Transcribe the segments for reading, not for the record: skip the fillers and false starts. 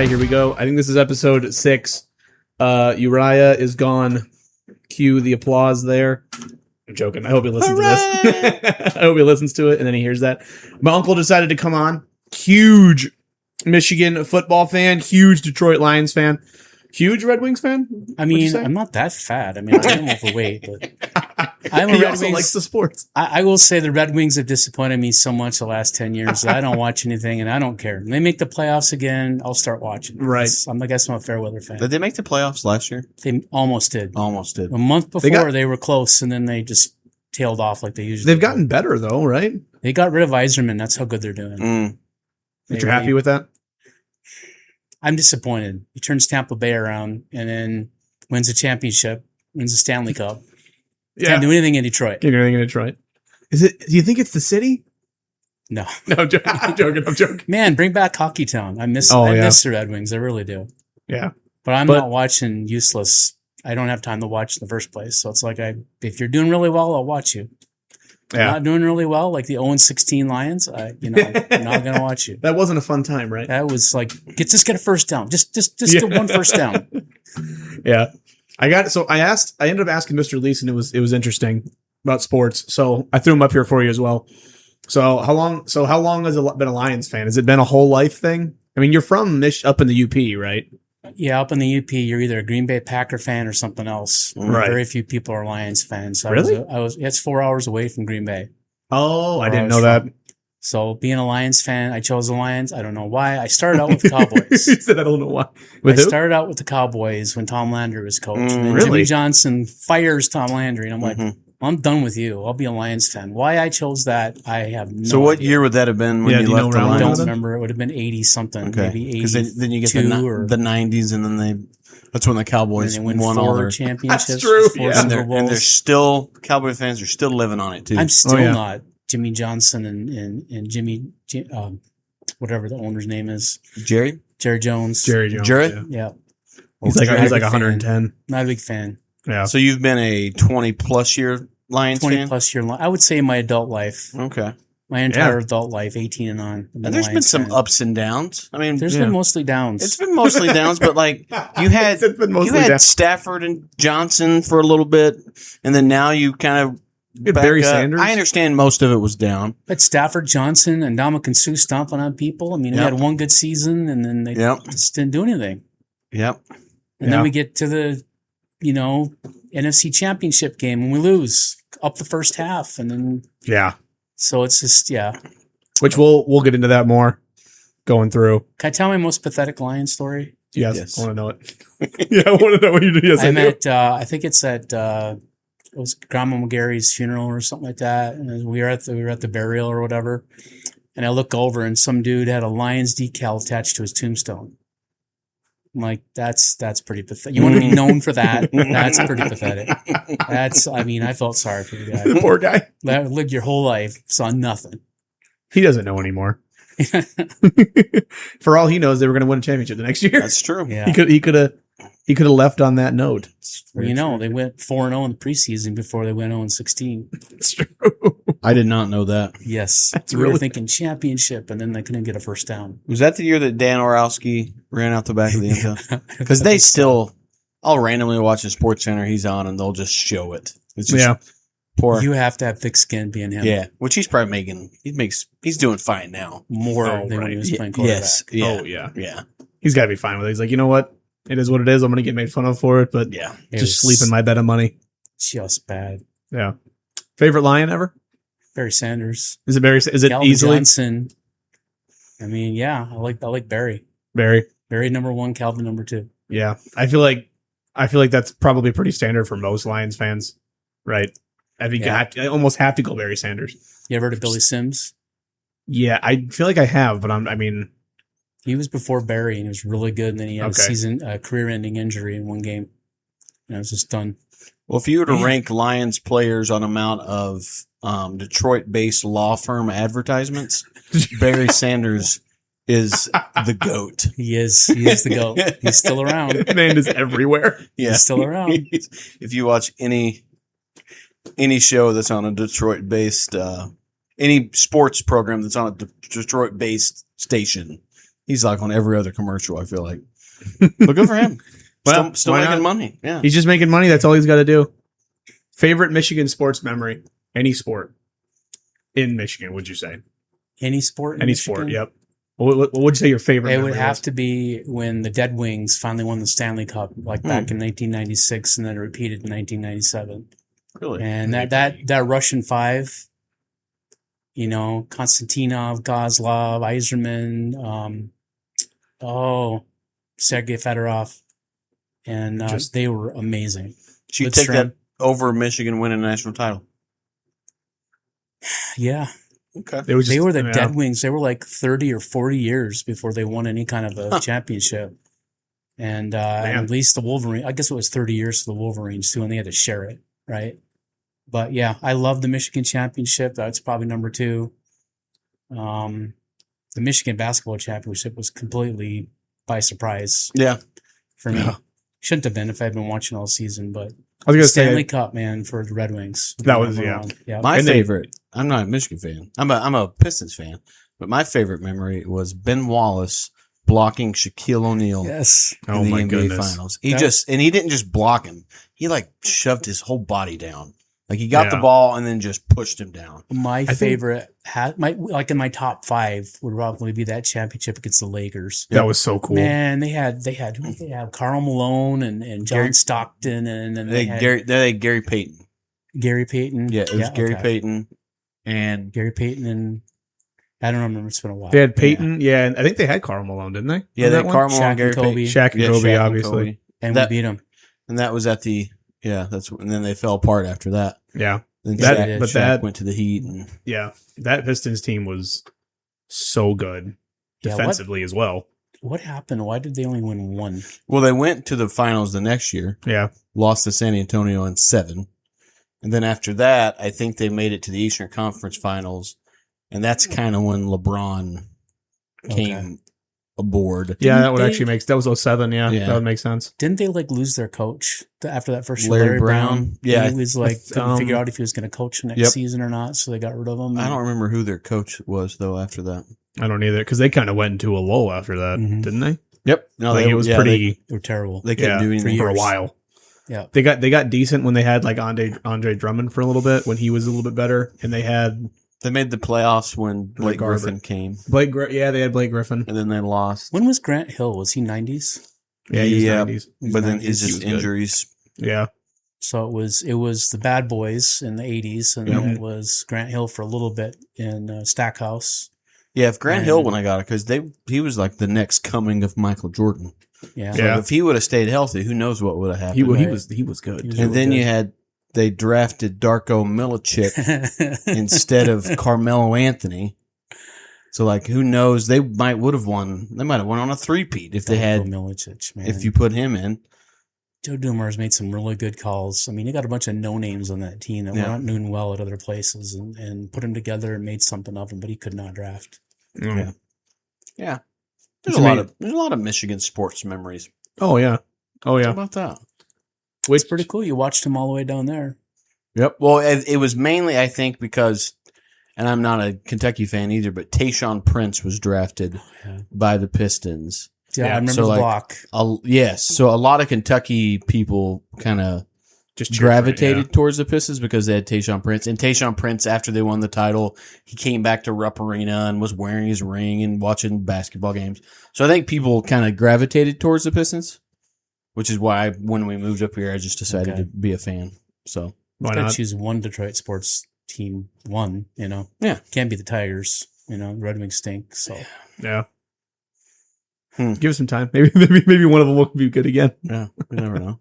right, here we go. I think this is episode 6. Uriah is gone. Cue the applause there. I'm joking. I hope he listens to this. I hope he listens to it and then he hears that. My uncle decided to come on. Huge Michigan football fan. Huge Detroit Lions fan. Huge Red Wings fan. I mean, I'm not that fat. I mean, I am overweight, but I'm a he Red also Wings. likes the sports. I will say the Red Wings have disappointed me so much the last 10 years that I don't watch anything and I don't care. When they make the playoffs again, I'll start watching. Right. I guess I'm a fair weather fan. Did they make the playoffs last year? They almost did. Almost did. A month before they were close and then they just tailed off like they usually They've gotten better though, right? They got rid of Yzerman. That's how good they're doing. But you're happy with that? I'm disappointed. He turns Tampa Bay around and then wins a championship, wins a Stanley Cup. Can't do anything in Detroit. Can't do anything in Detroit. Is it? Do you think it's the city? No. No, I'm joking. Man, bring back Hockey Town. I miss the Red Wings. I really do. Yeah. But I'm not watching useless. I don't have time to watch in the first place. So it's like, if you're doing really well, I'll watch you. Yeah. Not doing really well, like the 0-16 Lions, I'm not going to watch you. That wasn't a fun time, right? That was like, get a first down. Just get one first down. Yeah. I ended up asking Mr. Leeson. It was interesting about sports. So I threw him up here for you as well. So how long has it been a Lions fan? Has it been a whole life thing? I mean, you're from up in the UP, right? Yeah, up in the UP, you're either a Green Bay Packer fan or something else. Right. Very few people are Lions fans. So really? It's 4 hours away from Green Bay. Oh, I didn't know that. So being a Lions fan, I chose the Lions. I don't know why. I started out with the Cowboys. You said I don't know why. Started out with the Cowboys when Tom Landry was coach. And then really? Jimmy Johnson fires Tom Landry. And I'm like, I'm done with you. I'll be a Lions fan. Why I chose that, I have no idea. So what year would that have been when you left the Lions? I don't remember. It would have been 80-something. Okay. Maybe 80. Because then you get the 90s and then that's when the Cowboys won all their championships. That's true. And they're still, Cowboy fans are still living on it too. I'm still not Jimmy Johnson and Jimmy, whatever the owner's name is. Jerry Jones. Jerry? Yeah. He's like 110. Not a big fan. Yeah. So you've been a 20-plus year Lions 20-plus year. I would say my adult life. Okay. My entire adult life, 18 and on. And there's been some ups and downs. I mean, there's been mostly downs. It's been mostly downs, but like you had Stafford and Johnson for a little bit, and then now you kind of Barry Sanders. I understand most of it was down. But Stafford, Johnson, and Ndamukong Suh stomping on people. I mean, we had one good season, and then they just didn't do anything. Yep. And then we get to the, NFC Championship game, and we lose up the first half, and then So it's just which we'll get into that more going through. Can I tell my most pathetic Lions story? Yes. I want to know it. Yeah, I want to know what you do. Yes, I think it's at it was Grandma McGarry's funeral or something like that, and we were at the burial or whatever. And I look over, and some dude had a Lions decal attached to his tombstone. I'm like, that's pretty pathetic. You want to be known for that? That's pretty pathetic. I felt sorry for the guy. The poor guy. Lived your whole life, saw nothing. He doesn't know anymore. For all he knows, they were going to win a championship the next year. That's true. Yeah. He could have left on that note. Well, they went 4-0 in the preseason before they went 0-16. That's true. I did not know that. Yes. We were thinking championship, and then they couldn't get a first down. Was that the year that Dan Orlowski ran out the back of the end zone? Because they still, I'll randomly watch a Sports Center he's on, and they'll just show it. It's just poor. You have to have thick skin being him. Yeah, which he's probably making. He's doing fine now. More than when he was playing quarterback. Yes. Yeah. Oh, yeah. Yeah. He's got to be fine with it. He's like, you know what? It is what it is. I'm going to get made fun of for it, but just sleep in my bed of money. Just bad. Yeah. Favorite Lion ever? Barry Sanders. Is it Barry? Is it Calvin easily? Johnson. I mean, I like Barry. Barry number 1, Calvin number 2. Yeah. I feel like that's probably pretty standard for most Lions fans, right? I almost have to go Barry Sanders. You ever heard of Billy Sims? Yeah, I feel like I have, but he was before Barry, and he was really good. And then he had a career-ending injury in one game, and it was just done. Well, if you were to rank Lions players on amount of Detroit-based law firm advertisements, Barry Sanders is the GOAT. He is the GOAT. He's still around. Man is everywhere. Yeah, he's still around. If you watch any show that's on a Detroit-based, any sports program that's on a Detroit-based station, He's like on every other commercial, I feel like. But good for him. Well, Still why making not? money. Yeah. He's just making money. That's all he's got to do. Favorite Michigan sports memory? Any sport in Michigan, would you say? Any sport? In Any Michigan? sport, yep. What would you say your favorite It memory would have was? to be when the Dead Wings finally won the Stanley Cup, like back in 1996, and then repeated in 1997. Really? And that Russian five, Konstantinov, Gozlov, Yzerman, Sergei Fedorov, and they were amazing. Should you take that over Michigan winning a national title? Yeah. Okay. They were the Dead Wings. They were like 30 or 40 years before they won any kind of a championship. And at least the Wolverines, I guess it was 30 years for the Wolverines too, and they had to share it, right? But yeah, I love the Michigan championship. That's probably number 2. The Michigan basketball championship was completely by surprise. Yeah. For me. Shouldn't have been if I'd been watching all season, but I was going to say Stanley Cup, man, for the Red Wings. That was, My favorite, I'm not a Michigan fan. I'm a Pistons fan, but my favorite memory was Ben Wallace blocking Shaquille O'Neal Yes. in the my NBA goodness. Finals. He didn't just block him. He shoved his whole body down. Like he got the ball and then just pushed him down. My favorite, in my top 5 would probably be that championship against the Lakers. That was so cool. Man, they had Karl Malone and John Stockton and they had Gary Payton. Gary Payton. Yeah, it was Gary Payton and Gary Payton and I don't remember. It's been a while. They had Peyton, and I think they had Karl Malone, didn't they? Yeah, they had Karl Malone, Gary Kobe. Payton. Shaq and Kobe, obviously. And we beat them. And that was at the and then they fell apart after that. Yeah. Then Shaq Shaq went to the Heat. And that Pistons team was so good defensively as well. What happened? Why did they only win 1? Well, they went to the finals the next year. Yeah. Lost to San Antonio in 7. And then after that, I think they made it to the Eastern Conference Finals. And that's kind of when LeBron came aboard. Yeah, that would actually that was 07. Yeah, that would make sense. Didn't they lose their coach after that first year? Larry Brown. Yeah. He was couldn't figure out if he was going to coach next season or not, so they got rid of him. I don't remember who their coach was, though, after that. I don't either, because they kind of went into a lull after that, didn't they? Yep. No, it was pretty. They were terrible. They couldn't do anything for a while. Yeah, they got decent when they had Andre Drummond for a little bit, when he was a little bit better, and they made the playoffs when Blake Griffin came. They had Blake Griffin, and then they lost. When was Grant Hill? Was he 90s? Yeah, he was 90s. But then it's just injuries. Yeah. So it was the Bad Boys in the 80s, and then it was Grant Hill for a little bit in Stackhouse. Yeah, if Grant Hill when I got it, because he was like the next coming of Michael Jordan. Yeah. So if he would have stayed healthy, who knows what would have happened? He was good. And then they drafted Darko Milicic instead of Carmelo Anthony. So who knows? They might have won on a three-peat if they had Milicic, man. If you put him in. Joe Dumars made some really good calls. I mean, he got a bunch of no names on that team that weren't doing well at other places, and put them together and made something of them. But he could not draft. Yeah. There's a lot of Michigan sports memories. Oh yeah. How about that? It's pretty cool. You watched him all the way down there. Yep. Well, it was mainly, I think, because, and I'm not a Kentucky fan either, but Tayshaun Prince was drafted by the Pistons. Yeah, I remember the block. Yes. So a lot of Kentucky people kind of just gravitated towards the Pistons because they had Tayshaun Prince. And Tayshaun Prince, after they won the title, he came back to Rupp Arena and was wearing his ring and watching basketball games. So I think people kind of gravitated towards the Pistons, which is why when we moved up here, I just decided to be a fan. So why not choose one Detroit sports team? Yeah, can't be the Tigers. The Red Wings stink. So yeah. Give us some time. Maybe one of them will be good again. Yeah, we never know.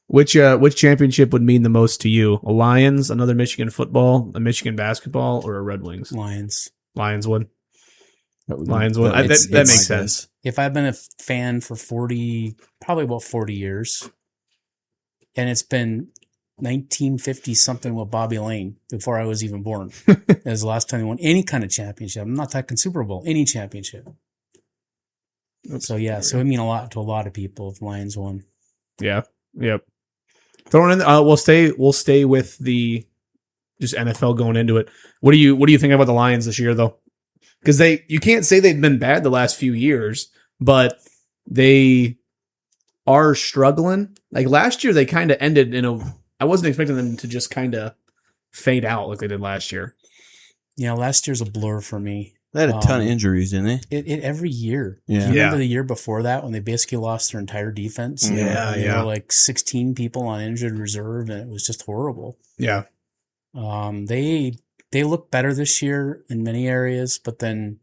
Which championship would mean the most to you? A Lions, another Michigan football, a Michigan basketball, or a Red Wings? Lions would. Lions would. That makes sense. If I've been a fan for probably about 40 years, and it's been 1950 something with Bobby Lane before I was even born, as the last time he won any kind of championship. I'm not talking Super Bowl, any championship. So it mean a lot to a lot of people if Lions won. Yeah. Yep. Throwing in, we'll stay with the just NFL going into it. What do you think about the Lions this year though? because you can't say they've been bad the last few years, but they are struggling. Like last year, they kind of ended I wasn't expecting them to just kind of fade out like they did last year. Yeah, last year's a blur for me. They had a ton of injuries, didn't they? It every year. Yeah. Do you remember the year before that when they basically lost their entire defense? Yeah, There were like 16 people on injured reserve, and it was just horrible. Yeah. They look better this year in many areas, but then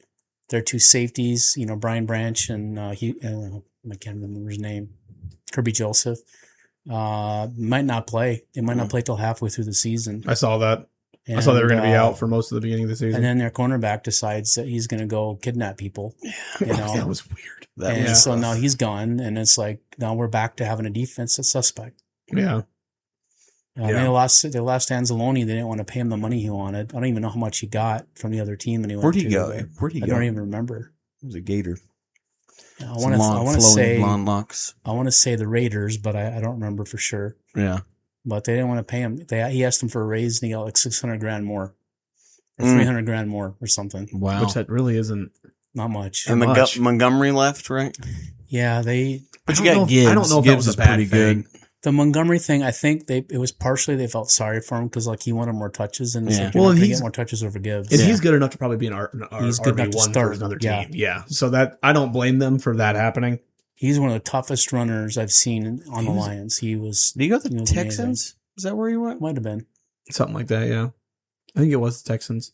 their two safeties, Brian Branch and I can't remember his name, Kirby Joseph, might not play. They might not play till halfway through the season. I saw that. I saw they were going to be out for most of the beginning of the season. And then their cornerback decides that he's going to go kidnap people. That was weird. So now he's gone, and it's like now we're back to having a defensive suspect. Yeah. They lost Anzalone. They didn't want to pay him the money he wanted. I don't even know how much he got from the other team that he went Where'd to. he go? I don't even remember. It was a Gator. I want to say blonde locks. I want to say the Raiders, but I don't remember for sure. Yeah. But they didn't want to pay him. He asked them for a raise, and he got like $600,000 more, or $300,000 more, or something. Wow. Which that really isn't not much. And Montgomery left, right? Yeah, But you got Gibbs. I don't know if Gibbs that was is a bad pretty thing. good. The Montgomery thing, I think it was partially they felt sorry for him because like he wanted more touches, and Yeah. like, you're not gonna get more touches over Gibbs. And he's good enough to probably be an He's good enough to RB1 start. for another team. Yeah. So that I don't blame them for that happening. He's one of the toughest runners I've seen on the Lions. He was. Did he go to the was Texans? amazing. Is that where he went? Might have been. Something like that, yeah. I think it was the Texans.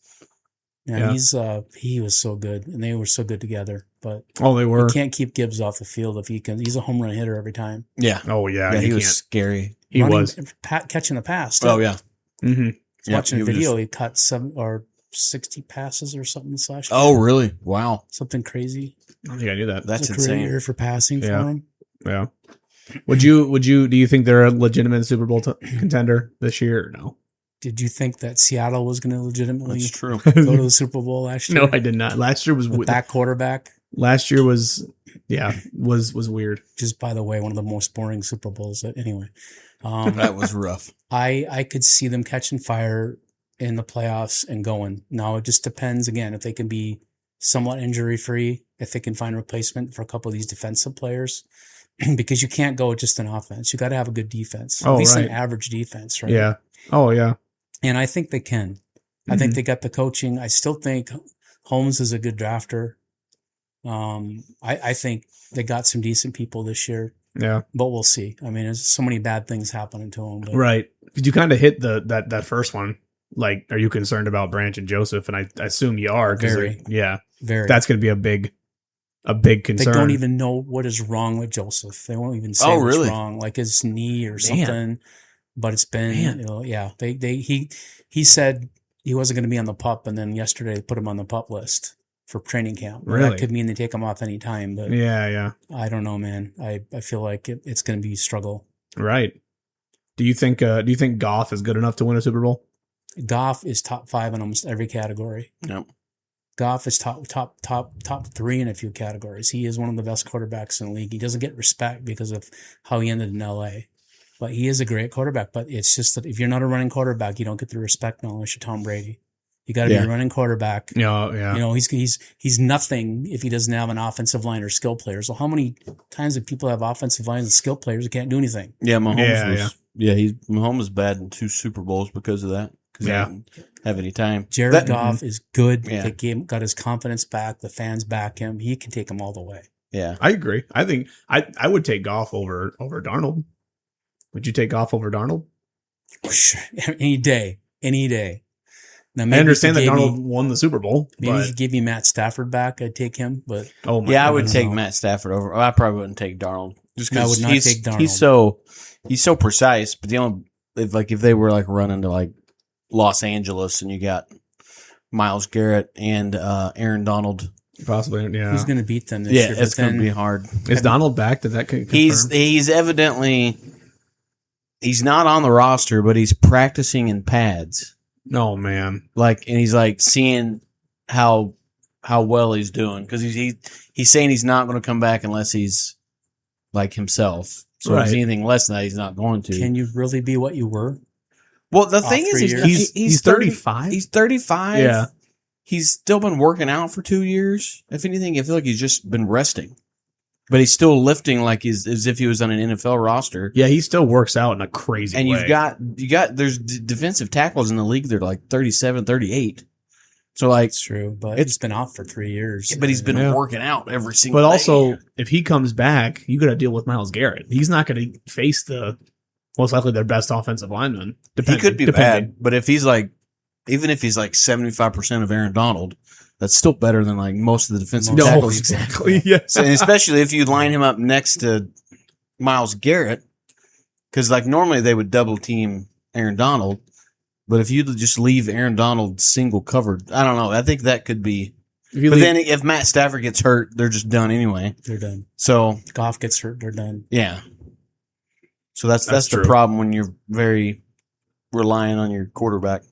Yeah, he was so good, and they were so good together. But they were. you can't keep Gibbs off the field if he can. He's a home run hitter every time. Yeah. Oh yeah. Yeah, he was can't. scary. He was catching a pass. Oh yeah. Mm-hmm. Watching a video, he caught 60 passes or something this last year. Oh really? Wow. Something crazy. I don't think I knew that. That's a career insane. year for passing for him. Yeah. Do you think they're a legitimate Super Bowl contender this year or no? Did you think that Seattle was going to legitimately That's true. go to the Super Bowl last year? No, I did not. Last year was with that quarterback. Last year was weird. Just by the way, one of the most boring Super Bowls. Anyway, that was rough. I could see them catching fire in the playoffs and going. Now it just depends again if they can be somewhat injury free, if they can find a replacement for a couple of these defensive players. Because you can't go just an offense. You got to have a good defense. At least an average defense, right? Yeah. Oh, yeah. And I think they can. Mm-hmm. I think they got the coaching. I still think Holmes is a good drafter. I think they got some decent people this year. Yeah. But we'll see. I mean, there's so many bad things happening to them. But. Right. Did you kind of hit that first one? Like, are you concerned about Branch and Joseph? And I assume you are. Very. Yeah. Very. That's going to be a big concern. They don't even know what is wrong with Joseph. They won't even say what's wrong, like his knee or something. But it's been, he said he wasn't going to be on the PUP, and then yesterday they put him on the PUP list for training camp. Really? That could mean they take him off any time, but yeah. I don't know, man. I feel like it's going to be a struggle. Right. Do you think Goff is good enough to win a Super Bowl? Goff is top 5 in almost every category. Yep. Goff is top 3 in a few categories. He is one of the best quarterbacks in the league. He doesn't get respect because of how he ended in LA, but he is a great quarterback. But it's just that if you're not a running quarterback, you don't get the respect unless you're Tom Brady. You got to be a running quarterback. Yeah. You know, he's nothing if he doesn't have an offensive line or skill players. So how many times do people have offensive lines and skill players who can't do anything? Yeah, Mahomes was bad in 2 Super Bowls because of that. Because he didn't have any time. Jared Goff is good. Yeah. Got his confidence back. The fans back him. He can take them all the way. Yeah, I agree. I think I would take Goff over Darnold. Would you take Goff over Darnold? Sure. Any day. Now, I understand that Darnold won the Super Bowl. Maybe if you give me Matt Stafford back, I'd take him. But I would take Matt Stafford over. I probably wouldn't take Darnold. Just because I would not take Darnold. He's so precise. But the only if they were like running to like Los Angeles and you got Myles Garrett and Aaron Donald. Possibly, yeah. Who's going to beat them this year? Yeah, it's going to be hard. Is Donald back? Did that confirm? He's evidently he's not on the roster, but he's practicing in pads. Oh man! And he's like seeing how well he's doing because he's saying he's not going to come back unless he's like himself. So if he's anything less than that, he's not going to. Can you really be what you were? Well, the thing is, he's 35. He's 35. Yeah. he's still been working out for 2 years. If anything, I feel like he's just been resting. But he's still lifting as if he was on an NFL roster. Yeah, he still works out in a crazy And way. you got there's defensive tackles in the league that are like 37, 38. So like It's true, but it's been off for 3 years. but he's been Yeah. working out every single But day. also, if he comes back, you got to deal with Myles Garrett. He's not going to face the most likely their best offensive lineman. He could be bad, but if he's like, even if he's like 75% of Aaron Donald, that's still better than like most of the defensive No, tackles. exactly. Yeah. So, and especially if you line him up next to Myles Garrett, because like normally they would double team Aaron Donald, but if you just leave Aaron Donald single covered, I don't know. I think that could be. But then if Matt Stafford gets hurt, they're just done anyway. They're done. So Goff gets hurt, they're done. yeah. So that's the true. problem when you're very relying on your quarterback.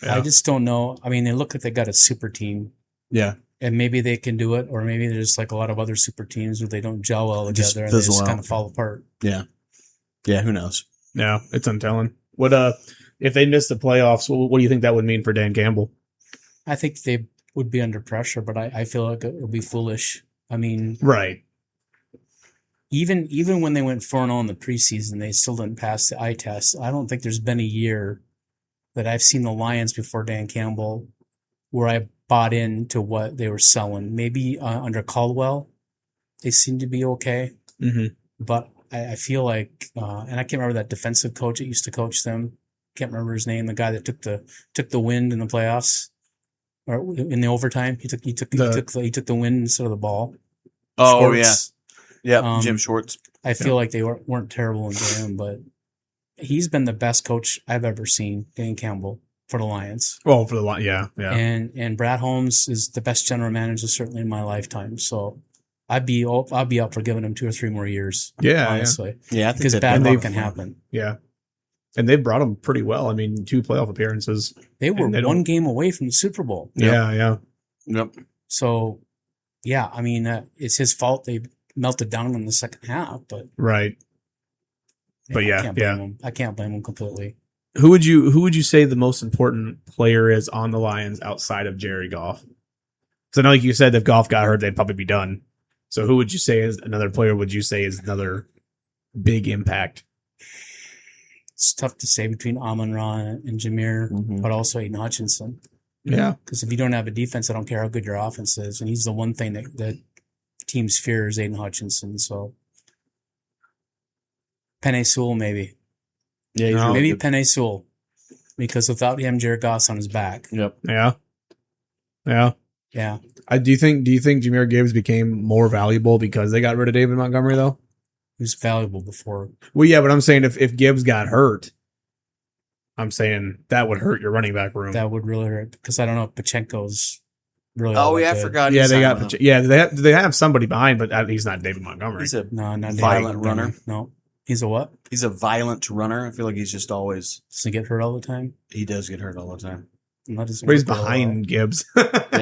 Yeah. I just don't know. I mean, they look like they got a super team, Yeah. and maybe they can do it, or maybe there's like a lot of other super teams where they don't gel well Just together and they fizzle just out. kind of fall apart. Yeah, who knows? Yeah, it's untelling. What if they miss the playoffs? What do you think that would mean for Dan Campbell? I think they would be under pressure, but I feel like it would be foolish. I mean, Right. even when they went 4-0 in the preseason, they still didn't pass the eye test. I don't think there's been a year that I've seen the Lions before Dan Campbell where I bought into what they were selling. Maybe under Caldwell, they seem to be okay. Mm-hmm. But I feel like, and I can't remember that defensive coach that used to coach them. Can't remember his name. The guy that took the win in the playoffs or in the overtime. He took the win instead of the ball. Oh Schwartz. yeah, Jim Schwartz. I feel like they weren't terrible in him, but he's been the best coach I've ever seen, Dan Campbell, for the Lions. Well, for the line, yeah. And Brad Holmes is the best general manager certainly in my lifetime. So I'd be up for giving him 2 or 3 more years. Yeah, honestly, Yeah, I think because that bad they've- luck can happen. Yeah. And they brought him pretty well. I mean, 2 playoff appearances. They were And they don't- one game away from the Super Bowl. Yeah. Yep. So, yeah, I mean, it's his fault they melted down in the second half, but Right. But yeah, I can't blame him. I can't blame him completely. Who would you say the most important player is on the Lions outside of Jerry Goff? Because I know, like you said, if Goff got hurt, they'd probably be done. So who would you say is another player? Would you say is another big impact? It's tough to say between Amon-Ra and Jameer, Mhm. but also Aiden Hutchinson. Yeah. Because if you don't have a defense, I don't care how good your offense is. And he's the one thing that teams fear is Aiden Hutchinson. So Penei Sewell, maybe. Yeah, he's No. really Maybe good. Penei Sewell. Because without him, Jared Goff's on his back. Yep. Yeah. Yeah. Do you think Jahmyr Gibbs became more valuable because they got rid of David Montgomery though? He was valuable before. Well, yeah, but I'm saying if Gibbs got hurt, I'm saying that would hurt your running back room. That would really hurt. Because I don't know if Pachenko's really Oh all yeah, I that good. forgot. yeah, he they signed got with him. they have somebody behind, but he's not David Montgomery. He's a No, not violent David runner. Montgomery. No. He's a what? He's a violent runner. I feel like he's just always Does he get hurt all the time? he does get hurt all the time. And that doesn't But he's work well at all. behind Gibbs,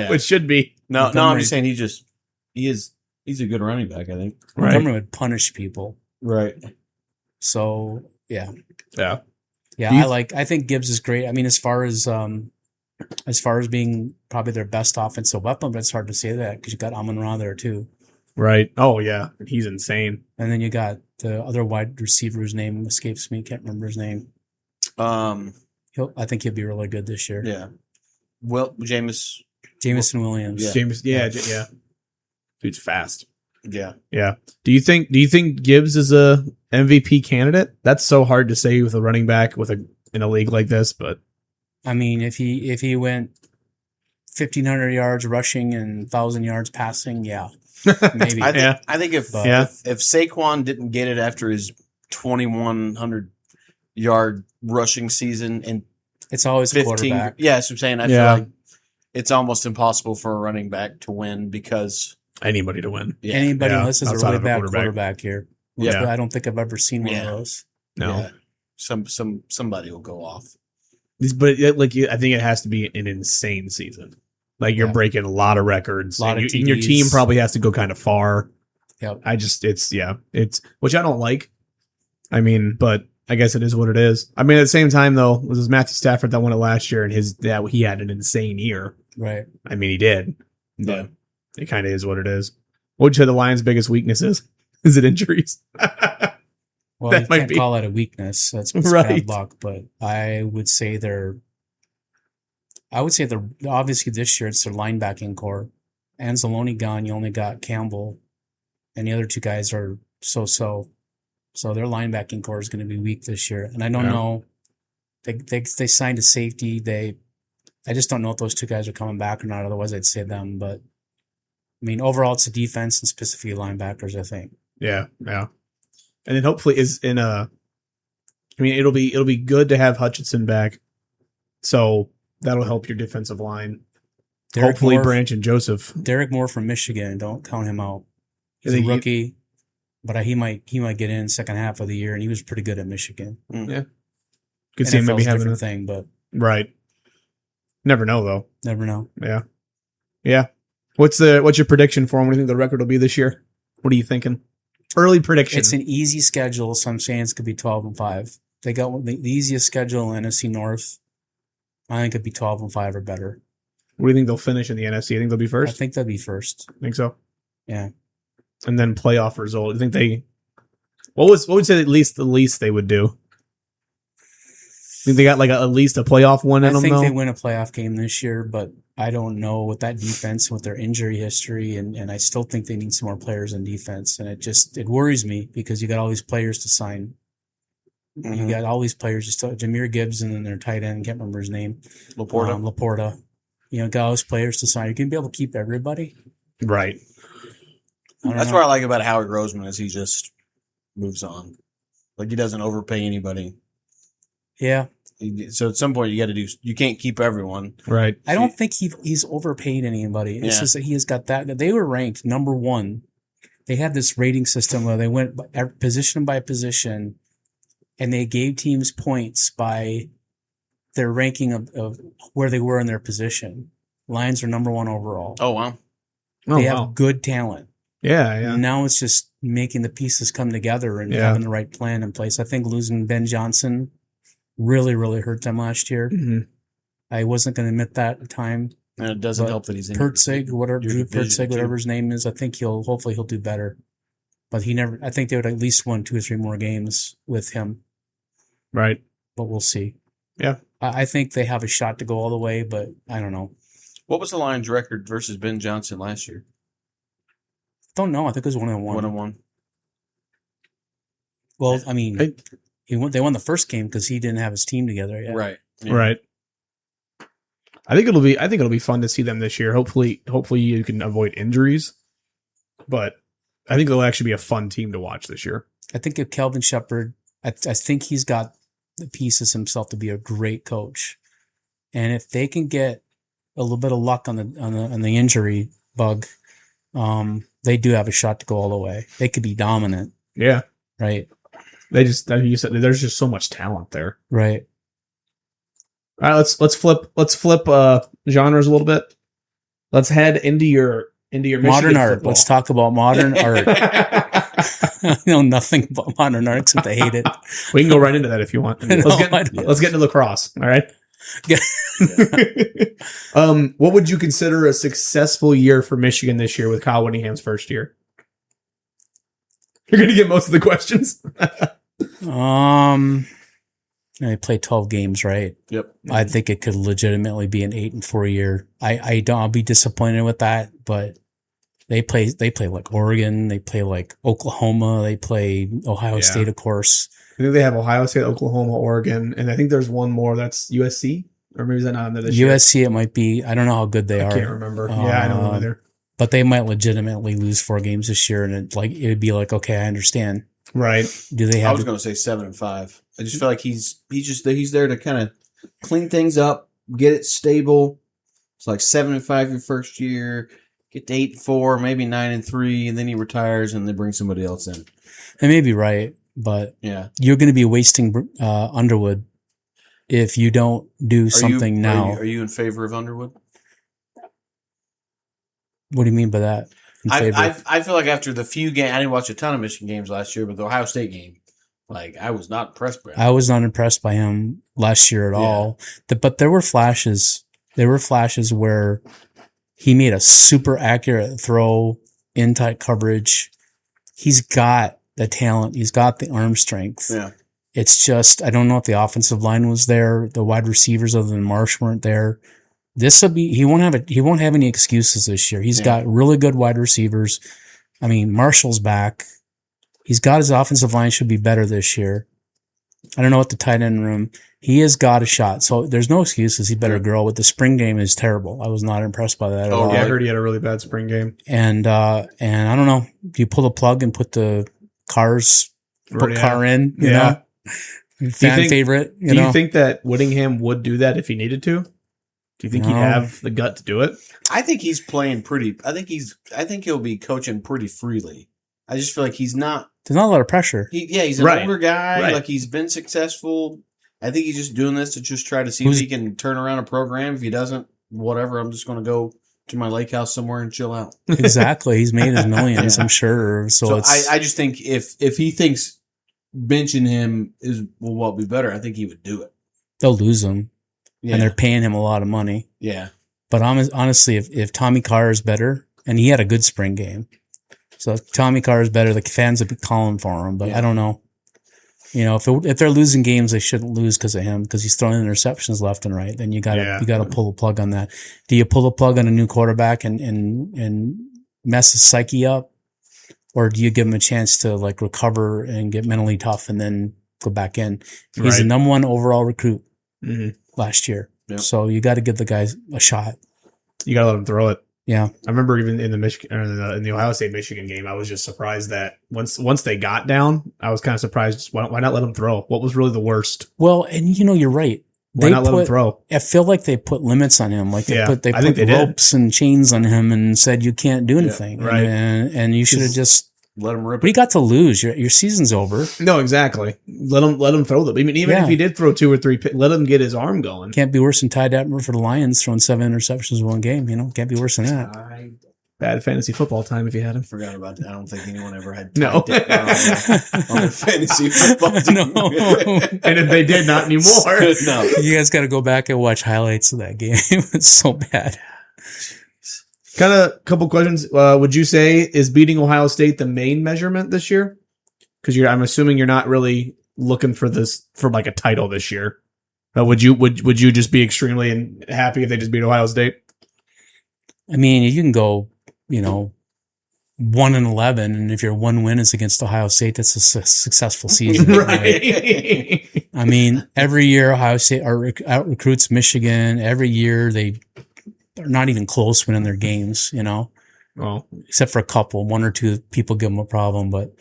which should be No, I'm Montgomery- just saying he's a good running back. I think. right. Montgomery would punish people. Right. So yeah, Yeah, yeah. Do you I think Gibbs is great. I mean, as far as being probably their best offensive weapon, but it's hard to say that because you got Amon-Ra there too, right. Oh yeah, he's insane. and then you got the other wide receiver whose name escapes me. Can't remember his name. I think he'll be really good this year. Yeah. Well, Jameson Williams. Yeah. James, yeah. Dude's fast. Yeah. Yeah. Do you think Gibbs is a MVP candidate? That's so hard to say with a running back in a league like this, but I mean, if he went 1,500 yards rushing and 1,000 yards passing, yeah, maybe. I think if Yeah. if Saquon didn't get it after his 2,100 yard rushing season and It's always a 15, quarterback. yeah, that's what I'm saying. I Yeah. feel like it's almost impossible for a running back to win because anybody to win. yeah, Anybody Yeah, unless it's a outside really of a bad quarterback. quarterback here. Yeah. I don't think I've ever seen one Yeah. of those. No. yeah, somebody will go off. But I think it has to be an insane season. Like you're Yeah. breaking a lot of records. Lot and of your TDs. team probably has to go kind of far. Yep. It's which I don't like. I mean, but I guess it is what it is. I mean, at the same time though, this was Matthew Stafford that won it last year, and he had an insane year. Right. I mean, he did. Yeah. It kind of is what it is. What would you say the Lions' biggest weakness is? Is it injuries? Well, That you might can't be. call it a weakness. That's Right. bad luck. But I would say they're obviously this year it's their linebacking core. Anzalone gone. You only got Campbell, and the other two guys are so. So their linebacking core is going to be weak this year. And I don't know. They signed a safety. I just don't know if those two guys are coming back or not. Otherwise, I'd say them. But I mean, overall, it's a defense and specifically linebackers, I think. Yeah. And then hopefully it'll be good to have Hutchinson back. So that'll help your defensive line. Hopefully Branch and Joseph. Derek Moore from Michigan, don't count him out. He's a rookie, but he might get in second half of the year, and he was pretty good at Michigan. Yeah. Could see him maybe having a thing, but right. Never know though. Never know. Yeah. What's your prediction for him? What do you think the record will be this year? What are you thinking? Early prediction. It's an easy schedule, so I'm saying it could be 12-5. They got the easiest schedule in NFC North. I think it'd be 12-5 or better. What do you think they'll finish in the NFC? I think they'll be first. I think they'll be first. Think so? Yeah. And then playoff result. You think they? What would say at least the least they would do? Think they got like at least a playoff one in them? I think though? they win a playoff game this year, but I don't know with that defense, with their injury history, and I still think they need some more players in defense, and it worries me because you got all these players to sign. Mm-hmm. You got all these players, just Jahmyr Gibbs and then their tight end, can't remember his name. Laporta. You know, got all those players to sign. You're going to be able to keep everybody. Right. That's what I like about Howie Roseman is he just moves on. Like he doesn't overpay anybody. Yeah. So at some point you can't keep everyone. Right. I don't think he's overpaid anybody. It's just that he has got that. They were ranked number one. They had this rating system where they went position by position, and they gave teams points by their ranking of where they were in their position. Lions are number one overall. Oh, wow. They have good talent. Yeah. And now it's just making the pieces come together and having the right plan in place. I think losing Ben Johnson really, really hurt them last year. Mm-hmm. I wasn't going to admit that at the time. And it doesn't help that he's in Drew Pertzig, whatever his name is. I think hopefully he'll do better. But I think they would at least win 2 or 3 more games with him. Right. But we'll see. Yeah. I think they have a shot to go all the way, but I don't know. What was the Lions' record versus Ben Johnson last year? Don't know. I think it was 1-1. 1-1. Well, I mean, they won the first game because he didn't have his team together yet. Right. Yeah. Right. I think it'll be fun to see them this year. Hopefully you can avoid injuries, but I think it'll actually be a fun team to watch this year. I think if Kelvin Shepard, I think he's got the pieces himself to be a great coach, and if they can get a little bit of luck on the injury bug, they do have a shot to go all the way. They could be dominant. Yeah. Right. They just, you said, there's just so much talent there. Right. All right, let's flip genres a little bit. Let's head into your Michigan modern art. football. Let's talk about modern art. I know nothing about modern art except I hate it. We can go right into that if you want. Let's get into lacrosse. All right. What would you consider a successful year for Michigan this year with Kyle Whittingham's first year? You're going to get most of the questions. They play 12 games, right? Yep. I think it could legitimately be an 8-4 year. I'll be disappointed with that, but they play like Oregon, they play like Oklahoma, they play Ohio State, of course. I think they have Ohio State, Oklahoma, Oregon, and I think there's one more that's USC, or maybe is that not in there this year? USC, it might be. I don't know how good they are. I can't remember. I don't know either. But they might legitimately lose 4 games this year, and it would be like, okay, I understand. Right. Do they have? I was going to say 7-5. I just feel like he's there to kind of clean things up, get it stable. It's like 7-5 your first year, get to 8-4, maybe 9-3, and then he retires and they bring somebody else in. They may be right, but you're going to be wasting Underwood if you don't do something now. Are you in favor of Underwood? What do you mean by that? I feel like after the few games, I didn't watch a ton of Michigan games last year, but the Ohio State game, like I was not impressed by him. I was not impressed by him last year at all. But there were flashes. there were flashes where he made a super accurate throw in tight coverage. He's got the talent. He's got the arm strength. Yeah. It's just, I don't know if the offensive line was there. The wide receivers other than Marsh weren't there. He won't have any excuses this year. He's got really good wide receivers. I mean, Marshall's back. He's got his offensive line should be better this year. I don't know what the tight end room. He has got a shot. So there's no excuses. He better grow. But the spring game is terrible. I was not impressed by that at all. Yeah, I heard he had a really bad spring game. And I don't know. Do you pull the plug and put the car in? You know? Fan favorite. Do you think that Whittingham would do that if he needed to? Do you think he'd have the gut to do it? I think he's playing pretty. I think he'll be coaching pretty freely. I just feel like he's not. There's not a lot of pressure. He's an older guy. Right. Like he's been successful. I think he's just doing this to just try to see if he can turn around a program. If he doesn't, whatever. I'm just going to go to my lake house somewhere and chill out. Exactly. He's made his millions, I'm sure. So I just think if he thinks benching him will be better, I think he would do it. They'll lose him. Yeah. And they're paying him a lot of money. Yeah. But honestly, if Tommy Carr is better, and he had a good spring game, so if Tommy Carr is better, the fans would be calling for him. But I don't know. You know, if they're losing games, they shouldn't lose because of him, because he's throwing interceptions left and right. Then you gotta pull the plug on that. Do you pull the plug on a new quarterback and mess his psyche up, or do you give him a chance to like recover and get mentally tough and then go back in? He's the number 1 overall recruit last year, so you got to give the guys a shot. You got to let him throw it. Yeah, I remember even in the Michigan or in the Ohio State Michigan game, I was just surprised that once they got down, I was kind of surprised. Why not let him throw? What was really the worst? Well, and you're right. Why not let him throw? I feel like they put limits on him. Like they put they ropes and chains on him and said you can't do anything. Yeah, right. And you should have just let him rip. But he got to lose. Your season's over. No, exactly. Let him throw them. I mean, even if he did throw 2 or 3, let him get his arm going. Can't be worse than Ty Detmer for the Lions throwing 7 interceptions in one game. Can't be worse than that. Bad fantasy football time if you had him. Forgot about that. I don't think anyone ever had Ty Detmer on their fantasy football team. No. And if they did, not anymore. No. You guys got to go back and watch highlights of that game. It's so bad. Kind of a couple questions. Would you say is beating Ohio State the main measurement this year? Because I'm assuming you're not really looking for like a title this year. Would you just be extremely happy if they just beat Ohio State? I mean, you can go, 1-11, and if your one win is against Ohio State, that's a successful season. Right. I mean, every year Ohio State out recruits Michigan. Every year they're not even close winning their games, Well, except for a couple, 1 or 2 people give them a problem. But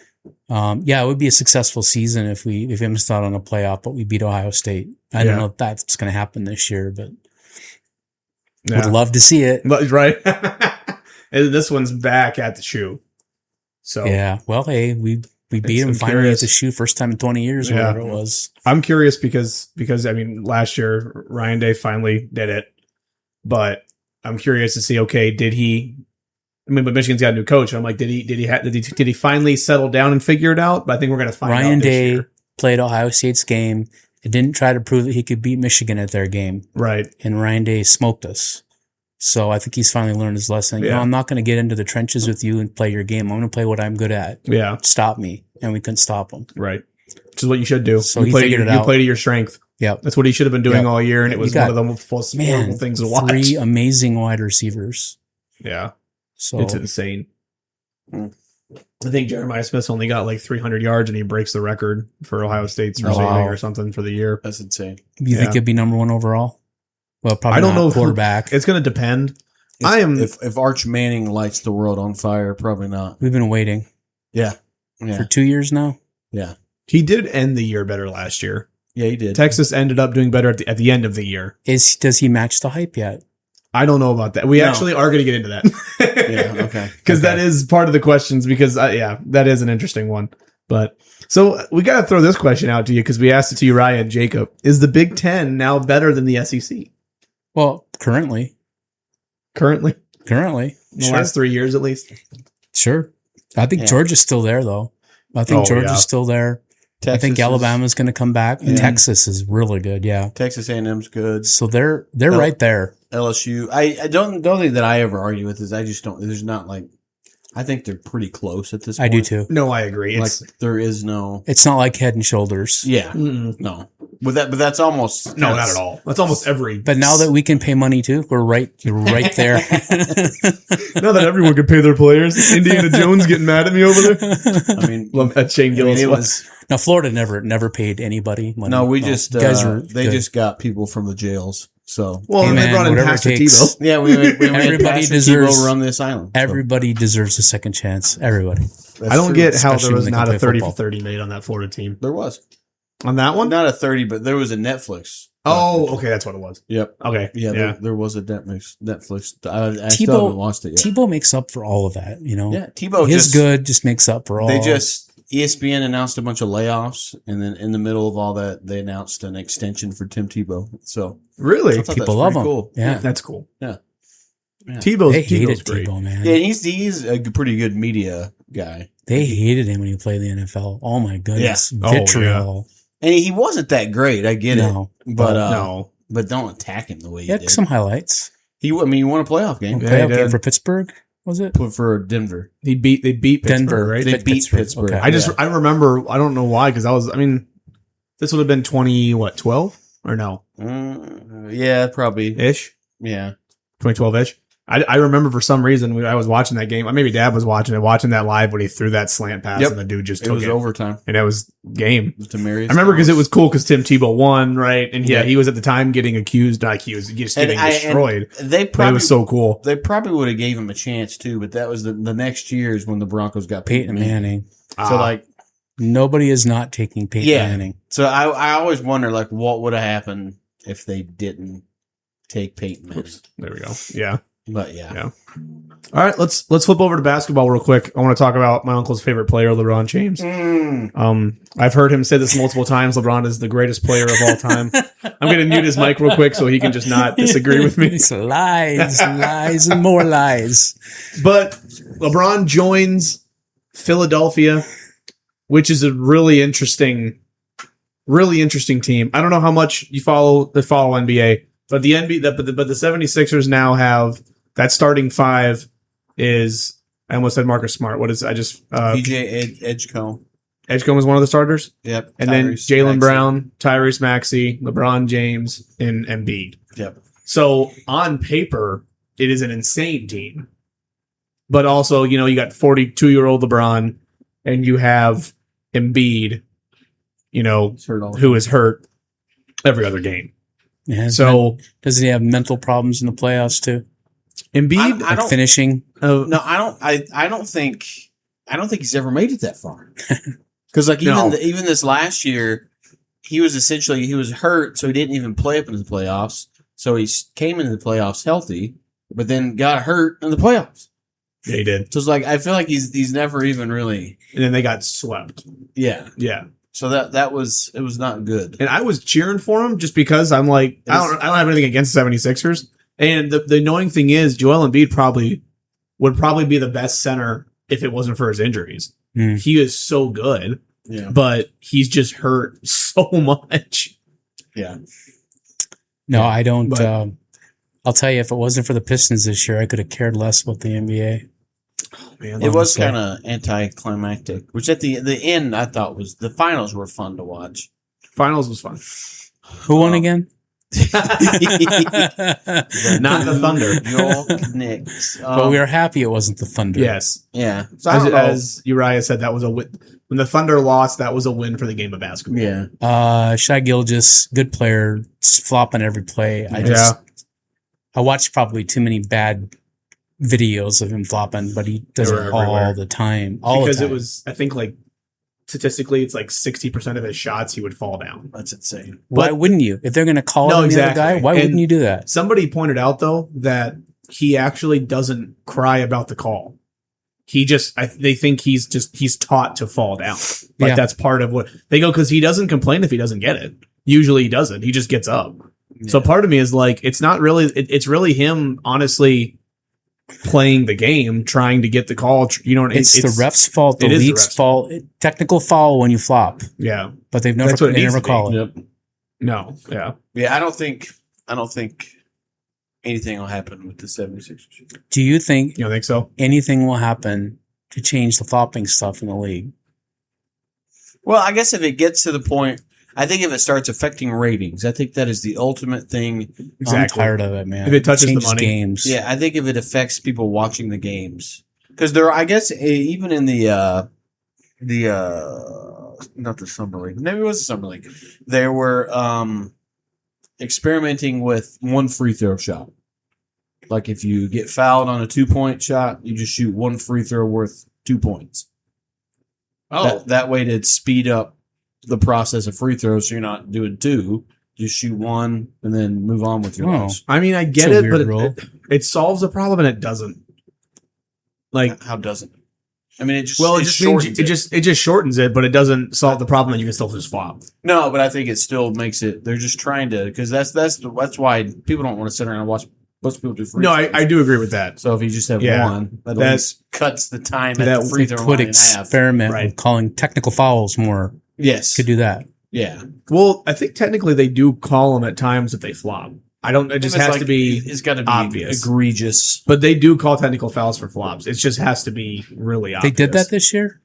it would be a successful season if we missed out on a playoff, but we beat Ohio State. I don't know if that's going to happen this year, but would love to see it. Right. And this one's back at the shoe. So yeah, well, hey, we beat him finally at the shoe, first time in 20 years, or whatever it was. I'm curious because I mean, last year Ryan Day finally did it, but I'm curious to see. Okay, did he? I mean, but Michigan's got a new coach. I'm like, did he finally settle down and figure it out? But I think we're going to find out. Ryan this Day year. Played Ohio State's game. It didn't try to prove that he could beat Michigan at their game. Right. And Ryan Day smoked us. So I think he's finally learned his lesson. Yeah. I'm not going to get into the trenches with you and play your game. I'm going to play what I'm good at. Yeah. Stop me. And we couldn't stop him. Right. Which is what you should do. So he figured it out. You play to your strength. Yep. That's what he should have been doing all year, and it was one of the most horrible things to watch. 3 amazing wide receivers. Yeah. So it's insane. I think Jeremiah Smith's only got like 300 yards, and he breaks the record for Ohio State's receiving or something for the year. That's insane. You think he'd be number 1 overall? Well, probably I don't know. Quarterback. It's going to depend. If Arch Manning lights the world on fire, probably not. We've been waiting. Yeah. For 2 years now. Yeah. He did end the year better last year. Yeah, he did. Texas ended up doing better at the end of the year. Does he match the hype yet? I don't know about that. We actually are going to get into that. Yeah, okay. Because that is part of the questions. Because that is an interesting one. But so we got to throw this question out to you because we asked it to Uriah and Jacob. Is the Big Ten now better than the SEC? Well, currently, in the last 3 years at least. Sure. I think Georgia's still there though. I think Georgia's still there. Texas I think Alabama's going to come back. Yeah. Texas is really good. Yeah. Texas A&M's good. So they're right there. LSU. I don't think that I ever argue with this. I just don't. There's not like. I think they're pretty close at this point. I do too. No, I agree. Like there is no. It's not like Head and Shoulders. Yeah. Mm-mm. No. But that's almost. No, not at all. That's almost every. But now that we can pay money too, you're right there. Now that everyone can pay their players, Indiana Jones getting mad at me over there. I mean, Love that Shane Gillis. it was. Now Florida never paid anybody money. No, we just guys were they good. just got people from the jails. So well, Hey, and man, they brought in whatever it Pastor takes. Tebow. yeah, we Everybody had Pastor deserves- Tebow run this island. So Everybody deserves a second chance. Everybody. that's I don't true. get how Especially there was when they not can a play 30 football. for 30 made on that Florida team. There was On that one? not a 30, but there was a Netflix. Oh, okay, that's what it was. Yep. Okay, Yeah, There was a Netflix. I still haven't watched it yet. Tebow makes up for all of that. You know, Yeah, Tebow his just good just makes up for all. They just ESPN announced a bunch of layoffs, and then in the middle of all that, they announced an extension for Tim Tebow. So Really? I thought people that's love pretty him. Cool. Yeah. That's cool. Yeah. Tebow's they hated Tebow's great. Tebow, man. Yeah, he's a pretty good media guy, They hated him when he played in the NFL. Oh my goodness, Yeah. Oh, vitriol. and he wasn't that great. I get No, it, but No. but don't attack him the way he you had did. some highlights. He won a playoff game Yeah, Playoff he game did. for Pittsburgh, was it? for Denver. They beat Pittsburgh, Denver, right? They But beat Pittsburgh. Okay. I remember, I don't know why, because this would have been 12 or no Yeah, probably. ish, Yeah, 2012 ish. I remember for some reason I was watching that game. Maybe Dad was watching that live when he threw that slant pass Yep. and the dude just it took was it, overtime. and it was game. Demarius. I remember because it was cool because Tim Tebow won, right? And Yeah. he was at the time getting accused, not accused, just getting destroyed. They But it probably was so cool. They probably would have gave him a chance too, but that was the next year is when the Broncos got Peyton Manning. So like, Nobody is not taking Peyton Yeah. Manning. so I always wonder like what would have happened if they didn't take Peyton Manning. Oops, there we go. Yeah. But yeah. Yeah. All right, let's flip over to basketball real quick. I want to talk about my uncle's favorite player, LeBron James. I've heard him say this multiple times. LeBron is the greatest player of all time. I'm going to mute his mic real quick so he can just not disagree with me. It's lies, lies, and more lies. But LeBron joins Philadelphia, which is a really interesting team. I don't know how much you follow NBA, but the 76ers now have that starting five is, I almost said Marcus Smart. What is, PJ Edgecombe. Edgecombe is one of the starters. Yep. And then Tyrese Jalen Maxey. Brown, Tyrese Maxey, LeBron James, and Embiid. Yep. So on paper, it is an insane team. But also, you got 42-year-old LeBron, and you have Embiid, He's hurt all the who is hurt every other game. Yeah, So does he have mental problems in the playoffs too? Embiid, I don't- Finishing. No, I don't think he's ever made it that far. Because like even this last year, he was hurt, so he didn't even play up into the playoffs. So he came into the playoffs healthy, but then got hurt in the playoffs. yeah, he did. So it's like I feel like he's never even really And then they got swept. yeah. Yeah. So it was not good. And I was cheering for him just because I'm like, I don't have anything against the 76ers. And the annoying thing is, Joel Embiid would probably be the best center if it wasn't for his injuries. Hmm. He is so good, Yeah. but he's just hurt so much. Yeah. No, I don't. But- I'll tell you, if it wasn't for the Pistons this year, I could have cared less about the NBA. Man, It was honestly. kind of anticlimactic, which at the end I thought was the finals were fun to watch. finals was fun. Who won again? Not the Thunder. York Knicks. But we are happy it wasn't the Thunder. Yes. Yeah. So I don't know. As Uriah said, that was a win. When the Thunder lost, that was a win for the game of basketball. Yeah. Shai Gilgeous, good player, flopping every play. I watched probably too many bad videos of him flopping, but he does They it were all everywhere. the time. Because it was, I think, like, statistically, it's like 60% of his shots he would fall down. That's insane. Why but- wouldn't you? If they're going to call No, him the other exactly. guy, why And- wouldn't you do that? Somebody pointed out, though, that he actually doesn't cry about the call. He just, they think he's taught to fall down. Like, Yeah. that's part of what they go, because he doesn't complain if he doesn't get it. Usually he doesn't. He just gets up. So part of me is like, it's not really, it's really him, honestly, playing the game, trying to get the call. You know, It's the ref's fault, the it is the league's ref's fault. Technical foul when you flop, Yeah. but they've never, That's what it they needs never to call be. it. Yep. No. Yeah. Yeah. I don't think anything will happen with the 76ers. Do you think You don't think so? anything will happen to change the flopping stuff in the league? Well, I guess if it gets to the point, I think if it starts affecting ratings, I think that is the ultimate thing. I'm tired of it, man. If it touches the changes money. games. Yeah, I think if it affects people watching the games, because there, I guess, even in the not the summer league, maybe it was the summer league, they were experimenting with one free throw shot. Like if you get fouled on a 2-point shot, you just shoot one free throw worth 2 points. That way to speed up the process of free throws, so you're not doing two. Just shoot one and then move on with your life. I mean, I get It's a it, but weird it solves a problem and it doesn't. Like, How doesn't it? I mean, it just well, it just means it just shortens it, but it doesn't solve the problem, and you can still just flop. No, but I think it still makes it. They're just trying to, because that's why people don't want to sit around and watch most people do free. No, throws. I do agree with that. So if you just have one, that at least cuts the time at the free throw Could line in half. experiment Right. with calling technical fouls more. Yes, Could do that. yeah. Well, I think technically they do call them at times if they flop. I don't. It just It's has like- to be. It's got to be obvious. egregious. But they do call technical fouls for flops. It just has to be really obvious. They did that this year?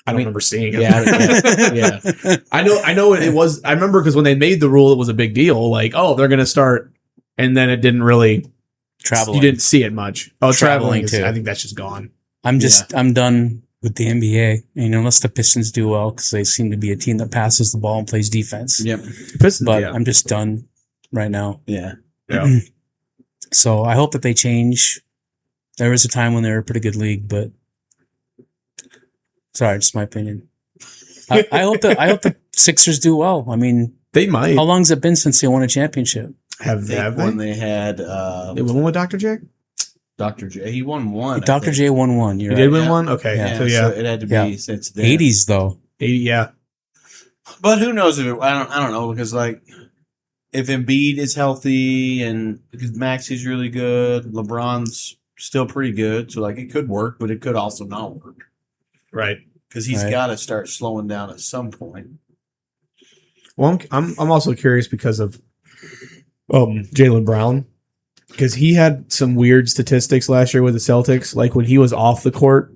I don't remember seeing it. Yeah. I know it was. I remember because when they made the rule, it was a big deal. Like, oh, they're going to start, and then it didn't really. Traveling. You didn't see it much. Oh, traveling too. I think that's just gone. I'm done with the NBA. And unless the Pistons do well, because they seem to be a team that passes the ball and plays defense. Yep. Pistons, But yeah. I'm just done right now. Yeah. Yeah. So I hope that they change. There was a time when they were a pretty good league, but sorry, just my opinion. I hope the Sixers do well. I mean, They might how long has it been since they won a championship? have When they? they had They won with Dr. J. Dr. J, he won one. I Dr. think. J won one. You're He did right. win one. Okay, Yeah, so so it had to be Yeah. since then. 80s though. 80, yeah. But who knows if it? I don't know, because like if Embiid is healthy and because Maxi's really good, LeBron's still pretty good, so like it could work, but it could also not work Right. because he's Right. got to start slowing down at some point. Well, I'm also curious because of Jaylen Brown, because he had some weird statistics last year with the Celtics. Like when he was off the court,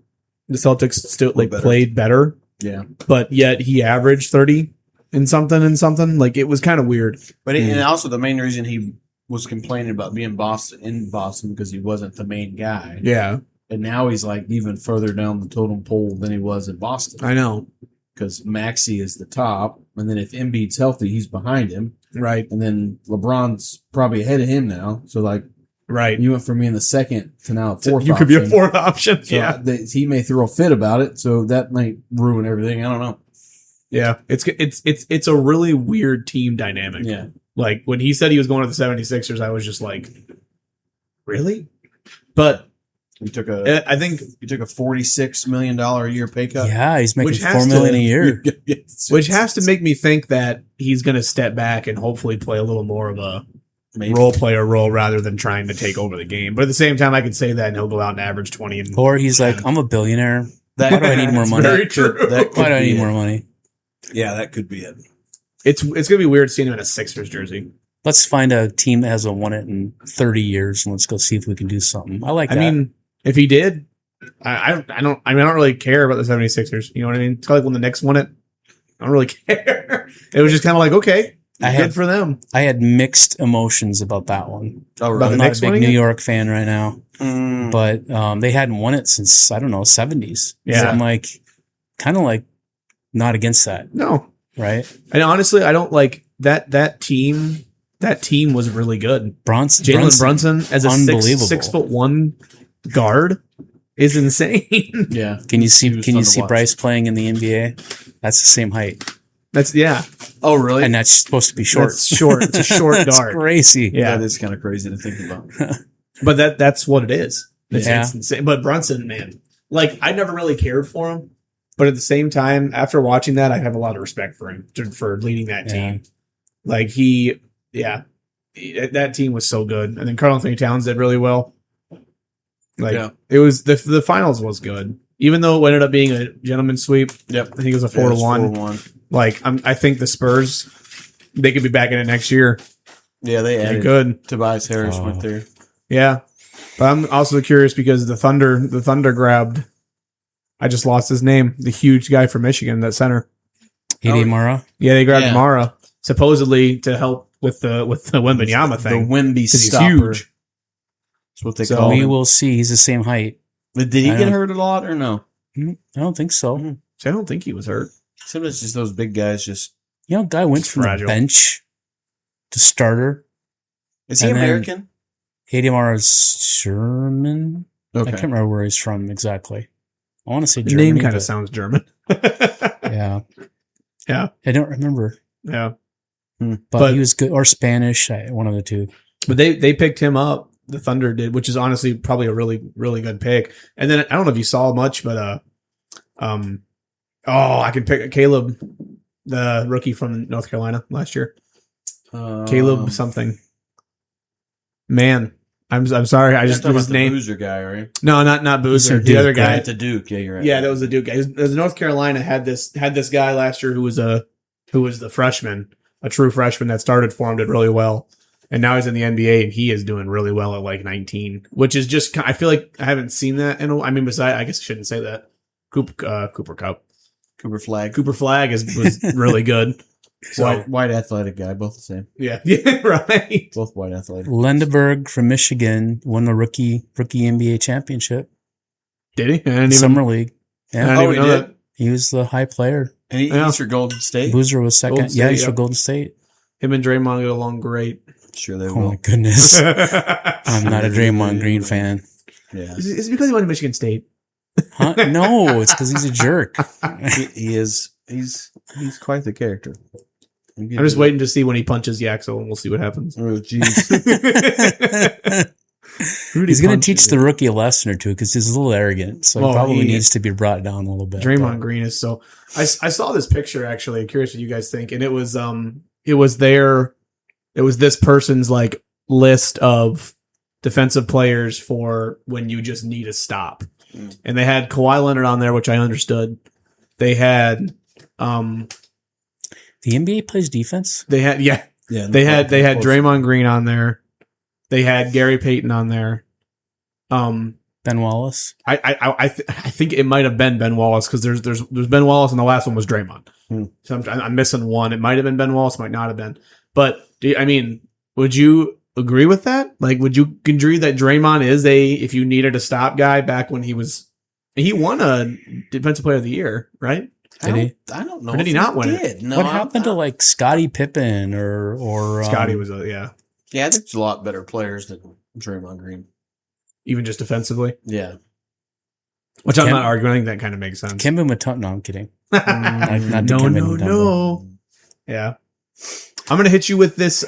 the Celtics still like better. played better, Yeah, but yet he averaged 30 and something. Like it was kind of weird. but and also the main reason he was complaining about being in Boston because he wasn't the main guy, Yeah, and now he's like even further down the totem pole than he was in Boston. I know. Because Maxey is the top, and then if Embiid's healthy, he's behind him, Right, and then LeBron's probably ahead of him now. So like right. you went from being the second to now a fourth. You could be a option. fourth option. So Yeah, he may throw a fit about it, so that might ruin everything. I don't know. yeah. It's a really weird team dynamic. Yeah, Like when he said he was going to the 76ers, I was just like, really? But he took a I think $46 million a year pay cut. Yeah, he's making Which has $4 million to- a year. which has to make me think that he's going to step back and hopefully play a little more of a Maybe. role player role rather than trying to take over the game. But at the same time, I could say that and he'll go out and average 20. And Or he's like, I'm a billionaire. That, Why do I need more money? very true. That could Why do I be need it. more money? Yeah, that could be it. It's going to be weird seeing him in a Sixers jersey. Let's find a team that hasn't won it in 30 years and let's go see if we can do something. I like that. I mean, if he did, I don't really care about the 76ers. You know what I mean? It's kind of like when the Knicks won it. I don't really care. It was just kind of like, okay, good for them. I had mixed emotions about that one. Oh, About I'm the not a Knicks big winning New it? York fan right now, Mm. but they hadn't won it since, I don't know, 70s. Yeah. So I'm like, kind of like not against that, No. right? And honestly, I don't like that team. That team was really good. Jalen Brunson as a unbelievable. 6'1" guard is insane. Yeah. Can you He see was fun to see watch. Bryce playing in the NBA? That's the same height. That's yeah. Oh, really? And that's supposed to be short. That's short. It's a short That's guard. crazy. Yeah, That is kind of crazy to think about. but that's what it is. Yeah. It's insane. But Brunson, man, like I never really cared for him, but at the same time, after watching that, I have a lot of respect for him for leading that team. Like that team was so good, and then Karl Anthony Towns did really well. Like Yeah. it was the finals was good, even though it ended up being a gentleman's sweep. Yep. I think it was a 4-1. 4-1. Like I think the Spurs, they could be back in it next year. Yeah, they Pretty added good. Tobias Harris went there. Yeah. But I'm also curious because the Thunder grabbed, I just lost his name, the huge guy from Michigan, that center. AD Mara. Yeah, they grabbed Yeah. Mara supposedly to help with the Wembanyama thing. The Wemby 'Cause he's stopper. huge. That's what they So call We him. will see. He's the same height. But did he I get don't- hurt a lot or no? I don't think so. So I don't think he was hurt. Sometimes just those big guys just. You know, guy went It's from fragile. the bench to starter. Is he And then- American? AD Mara's German. I Okay. can't remember where he's from exactly. I want to say The Germany. name kind but- of sounds German. Yeah. Yeah. I don't remember, Yeah. but he was good, or Spanish, one of the two. But they picked him up. The Thunder did, which is honestly probably a really, really good pick. And then I don't know if you saw much, but I can pick Caleb, the rookie from North Carolina last year. Caleb something. Man, I'm sorry. I just his the name. Boozer guy, right? No, not Boozer. Mr. The other Duke, guy. At the Duke, yeah, you're right. Yeah, that was the Duke guy. There's North Carolina had this guy last year who was the freshman, a true freshman that started for him, did really well, and now he's in the NBA and he is doing really well at like 19, which is just I feel like I haven't seen that I guess I shouldn't say that. Cooper Cup, Cooper Flag. Cooper Flag was really good. So White athletic guy, both the same. yeah, right. Both white athletic. Lindeberg from Michigan won the rookie NBA championship. Did he? I didn't even, Summer League. I Yeah, didn't even he know did? that. he was the high player. And Yeah. he's for Golden State. Boozer was second. Golden State, yeah, he's yeah. for Golden State. Him and Draymond get along great. Sure they Oh will. my goodness. I'm Is not a Draymond Green fan. Yeah. it because he went to Michigan State? Huh? No, it's because he's a jerk. he is. He's quite the character. I'm just waiting to see when he punches Yaxel, and we'll see what happens. Oh, jeez. He's going to teach the rookie a lesson or two because he's a little arrogant. So he Oh, probably he- needs to be brought down a little bit. Draymond Green is so. I saw this picture actually. I'm curious what you guys think, and it was this person's like list of defensive players for when you just need a stop, and they had Kawhi Leonard on there, which I understood. They had The NBA plays defense? they had Yeah. they had Draymond Green on there. They had Gary Payton on there. Ben Wallace? I think it might have been Ben Wallace because there's Ben Wallace and the last one was Draymond. So I'm missing one. It might have been Ben Wallace, might not have been. But would you agree with that? Like, would you agree that Draymond is if you needed a stop guy back when he won a Defensive Player of the Year, right? Did he? I don't know. Or did if he not win it? No, What happened to like Scottie Pippen or Scotty was yeah, Yeah, there's a lot better players than Draymond Green. even just defensively, Yeah. which I'm Kim- not arguing. I think that kind of makes sense. Kemba Mutombo? No, I'm kidding. Not the no, Kemba no, Mutombo. no. Yeah, I'm gonna hit you with this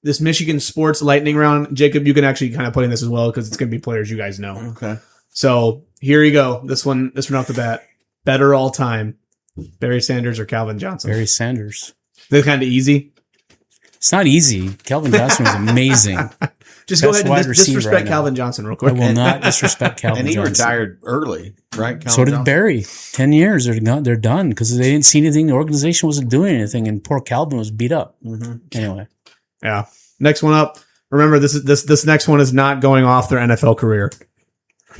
this Michigan sports lightning round. Jacob, you can actually kind of put in this as well because it's gonna be players you guys know. Okay. So here you go. This one off the bat. Better all time, Barry Sanders or Calvin Johnson? Barry Sanders. They're kind of easy. It's not easy. Calvin Johnson was amazing. Just go Best ahead and wide receiver disrespect right now. Calvin Johnson real I quick. will not disrespect Calvin And he Johnson. retired early, right? Calvin So did Johnson? Barry. 10 years. They're done because they didn't see anything. The organization wasn't doing anything, and poor Calvin was beat up. Anyway, Yeah. Next one up. Remember, this next one is not going off their NFL career.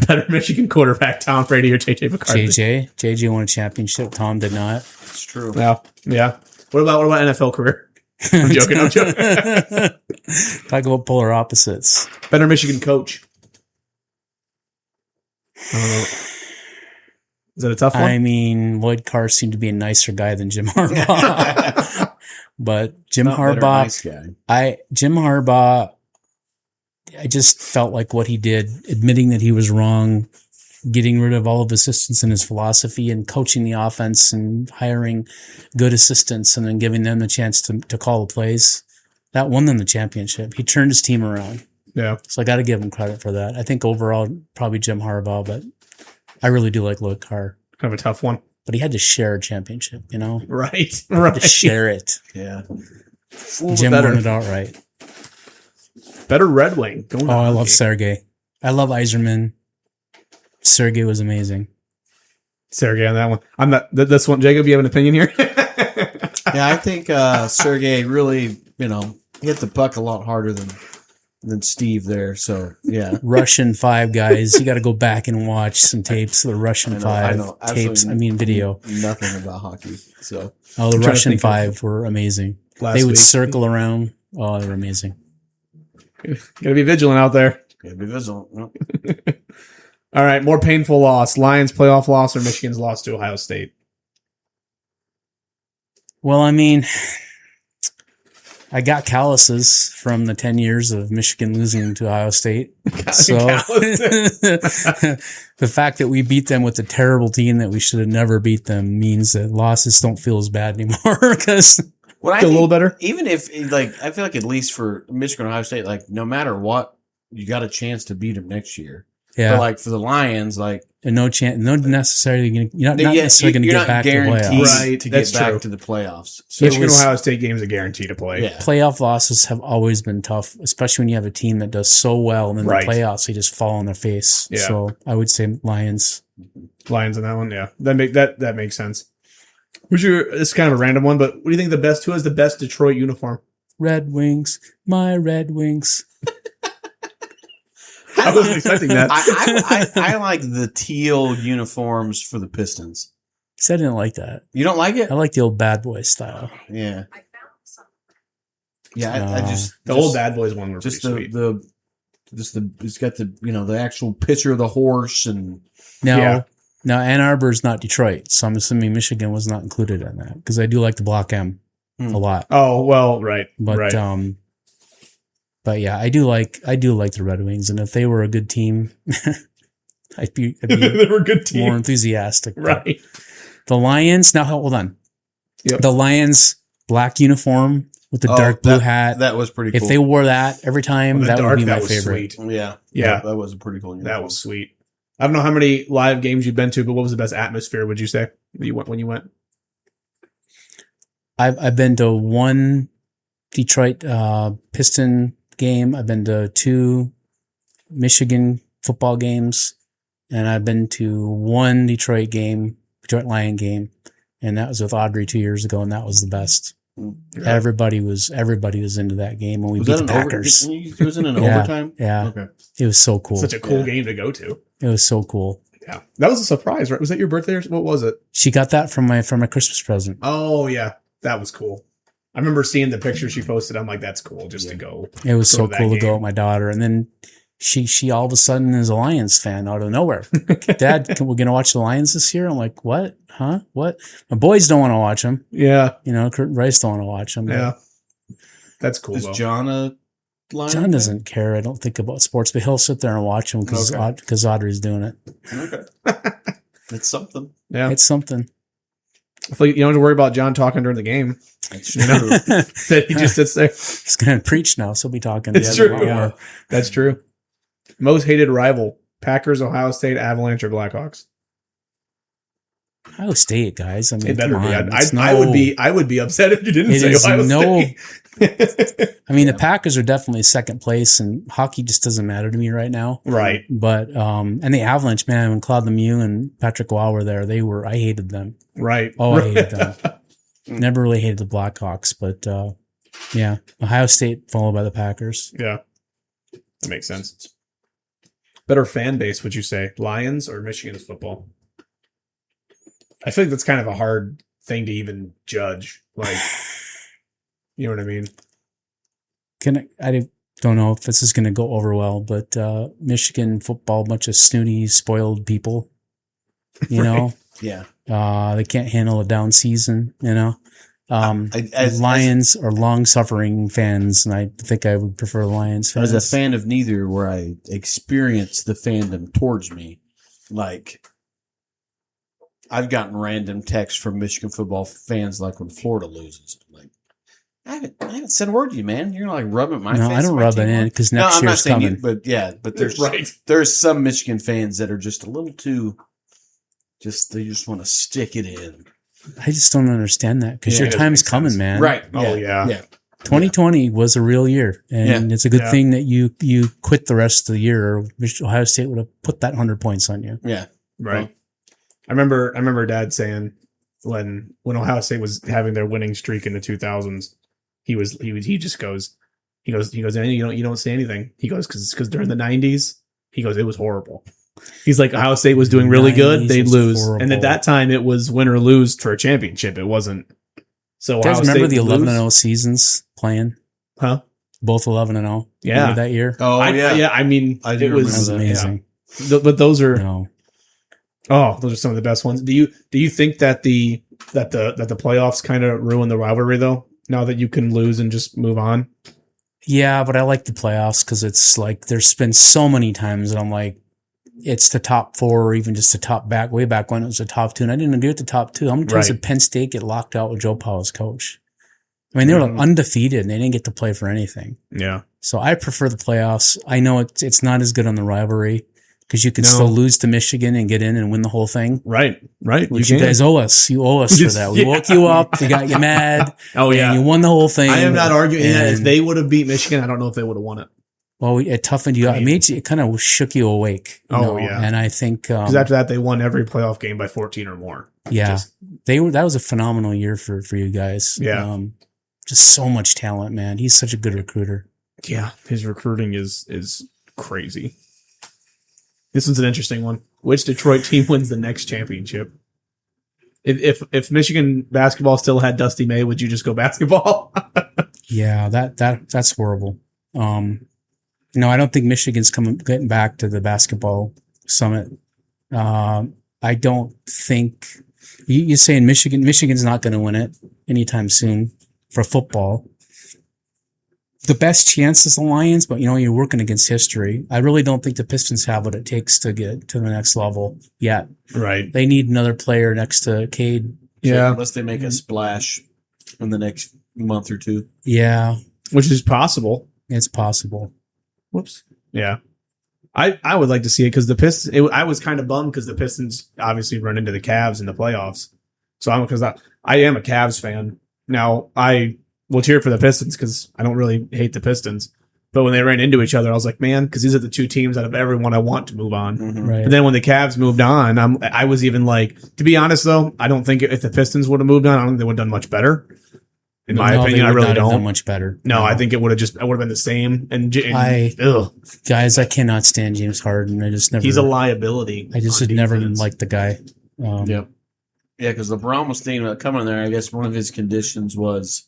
Better Michigan quarterback, Tom Brady or JJ McCarthy? JJ won a championship. Tom did not. It's true. Yeah. What about NFL career? I'm joking. Talk about polar opposites. Better Michigan coach. I don't know. Is that a tough one? I mean, Lloyd Carr seemed to be a nicer guy than Jim Harbaugh. But Jim Not better, Harbaugh, nice guy. Jim Harbaugh, I just felt like what he did, admitting that he was wrong, getting rid of all of assistants in his philosophy and coaching the offense and hiring good assistants and then giving them the chance to call the plays. That won them the championship. He turned his team around. Yeah. So I got to give him credit for that. I think overall, probably Jim Harbaugh, but I really do like Lloyd Carr. Kind of a tough one. But he had to share a championship, you know? Right. To share it. Yeah. Jim better. won it outright. Better Red Wing. Going Oh, I love Sergey. I love Iserman. Sergey was amazing. Sergey on that one. I'm not this one. Jacob, you have an opinion here? Yeah, I think Sergey really, hit the puck a lot harder than Steve there. So yeah, Russian 5 guys. You got to go back and watch some tapes of the Russian 5 tapes. Video. Nothing about hockey. So the Russian 5 were amazing. They would circle around. Oh, they were amazing. Gotta be vigilant out there. Gotta be vigilant. All right, more painful loss: Lions playoff loss or Michigan's loss to Ohio State. Well, I mean, I got calluses from the 10 years of Michigan losing to Ohio State. So the fact that we beat them with a terrible team that we should have never beat them means that losses don't feel as bad anymore. Because well, feel a little better. Even if I feel like at least for Michigan, Ohio State, no matter what, you got a chance to beat them next year. Yeah. But for the Lions, and no chance, you're not necessarily going to get back to the playoffs. Right, to get back to the playoffs. So Michigan Ohio State game is a guarantee to play. Yeah. Playoff losses have always been tough, especially when you have a team that does so well, and then the playoffs they just fall on their face. Yeah. So I would say Lions on that one. Yeah, that makes sense. This is kind of a random one, but what do you think who has the best Detroit uniform? Red Wings, my Red Wings. I wasn't expecting that. I like the teal uniforms for the Pistons. I didn't like that. You don't like it? I like the old Bad Boy style. Yeah. Yeah, I just the old Bad Boys one were just pretty sweet. It's got the actual picture of the horse and now Ann Arbor is not Detroit, so I'm assuming Michigan was not included in that because I do like the Block M a lot. Oh well, right, but But yeah, I do like the Red Wings, and if they were a good team, I'd be they were a good team. More enthusiastic. Right. The Lions. Now hold on. Yep. The Lions black uniform with the dark blue hat. That was pretty cool. If they wore that every time, that would be my favorite. Sweet. Yeah. That was a pretty cool uniform. That was sweet. I don't know how many live games you've been to, but what was the best atmosphere, would you say, when you went? I've been to one Detroit Piston game. I've been to 2 Michigan football games, and I've been to 1 Detroit Lion game, and that was with Audrey 2 years ago, and that was the best. Yeah. Everybody was into that game when we beat the Packers. It was in an overtime? Yeah. Okay. It was so cool. Such a cool game to go to. It was so cool. Yeah. That was a surprise, right? Was that your birthday or what was it? She got that from my Christmas present. Oh, yeah. That was cool. I remember seeing the picture she posted. I'm like, that's cool just to go. It was so cool to go with my daughter. And then she all of a sudden is a Lions fan out of nowhere. Dad, we're going to watch the Lions this year? I'm like, what? Huh? What? My boys don't want to watch them. Yeah. Kurt and Rice don't want to watch them. Yeah. That's cool. Is John a Lion John doesn't care, I don't think, about sports, but he'll sit there and watch them because Audrey's doing it. Okay. It's something. Yeah. It's something. I feel like you don't have to worry about John talking during the game. That's true. That he just sits there. He's going to preach now, so he'll be talking. It's true. Yeah. That's true. Most hated rival: Packers, Ohio State, Avalanche, or Blackhawks. Ohio State, guys. I mean, it better be. I would be upset if you didn't say Ohio State. I mean, the Packers are definitely second place, and hockey just doesn't matter to me right now. Right. But and the Avalanche, man, when Claude Lemieux and Patrick Waugh were there, I hated them. Right. Oh, I hated them. Never really hated the Blackhawks, but yeah, Ohio State followed by the Packers. Yeah, that makes sense. Better fan base, would you say, Lions or Michigan's football? I feel like that's kind of a hard thing to even judge. Like, you know what I mean? I don't know if this is going to go over well, but Michigan football, bunch of snooty, spoiled people. You know? Yeah. They can't handle a down season, you know? Lions are long-suffering fans, and I think I would prefer Lions fans. As a fan of neither, where I experience the fandom towards me, like, I've gotten random texts from Michigan football fans, like when Florida loses. Like, I haven't said a word to you, man. You're like rubbing my face. No, I don't rub it in because next year's coming. But there's some Michigan fans that are just a little too, they just want to stick it in. I just don't understand that because your time's coming, man. Right. Oh, yeah. 2020 was a real year, and it's a good thing that you quit the rest of the year, or Ohio State would have put that 100 points on you. Yeah. Right. Well, I remember Dad saying when Ohio State was having their winning streak in the 2000s, he just goes, He goes, you don't say anything. He goes, because during the 90s, he goes, it was horrible. He's like, Ohio State was doing really good. They'd lose. Horrible. And at that time, it was win or lose for a championship. It wasn't. So you guys Ohio remember State the would 11-0 lose. seasons playing? Huh? Both 11-0. Yeah. Remember that year? Oh I mean, I do it was That was amazing. yeah. But those are No. those are some of the best ones. Do you think that the playoffs kind of ruin the rivalry though? Now that you can lose and just move on. Yeah, but I like the playoffs because it's like there's been so many times that I'm like, it's the top 4 or even just the top way back when it was the top 2, and I didn't agree with the top 2. How many times did Penn State get locked out with Joe Pa as coach? I mean, they were like undefeated and they didn't get to play for anything. Yeah. So I prefer the playoffs. I know it's not as good on the rivalry because you could still lose to Michigan and get in and win the whole thing. Right. Which you guys owe us. You owe us for that. We woke you up. We got you mad. Oh yeah. And you won the whole thing. I am not arguing that. If they would have beat Michigan, I don't know if they would have won it. Well, it toughened you out. It kind of shook you awake. You know? Yeah. And I think because after that, they won every playoff game by 14 or more. Yeah, that was a phenomenal year for you guys. Yeah, just so much talent, man. He's such a good recruiter. Yeah, his recruiting is crazy. This one's an interesting one. Which Detroit team wins the next championship? If Michigan basketball still had Dusty May, would you just go basketball? Yeah, that's horrible. No, I don't think Michigan's getting back to the basketball summit. I don't think you're saying Michigan's not going to win it anytime soon for football. The best chance is the Lions, but you're working against history. I really don't think the Pistons have what it takes to get to the next level yet. Right. They need another player next to Cade. Yeah. Unless they make a splash in the next month or two. Yeah. Which is possible. It's possible. Whoops. Yeah. I would like to see it because the Pistons, I was kind of bummed because the Pistons obviously run into the Cavs in the playoffs. So I am a Cavs fan. Now, I will cheer for the Pistons because I don't really hate the Pistons. But when they ran into each other, I was like, man, because these are the two teams out of everyone I want to move on. Mm-hmm. Right. But then when the Cavs moved on, I was even like, to be honest, though, I don't think if the Pistons would have moved on, I don't think they would have done much better. In my opinion, I really don't. Done much better. No, I think it would have been the same. Guys, I cannot stand James Harden. I just never. He's a liability. I just had never liked the guy. Yep. Yeah, because LeBron was thinking about coming there. I guess one of his conditions was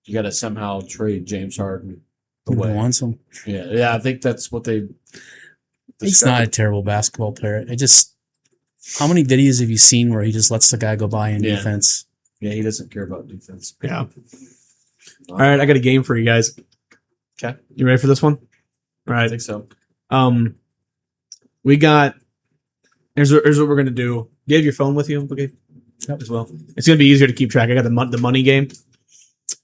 you got to somehow trade James Harden away. Wants him. Yeah. I think that's what they. He's not a terrible basketball player. How many videos have you seen where he just lets the guy go by in defense? Yeah, he doesn't care about defense. Yeah. All right, I got a game for you guys. Okay. You ready for this one? All right. I think so. We got. Here's what we're gonna do. Do you have your phone with you? Okay. Yep. As well. It's gonna be easier to keep track. I got the money game.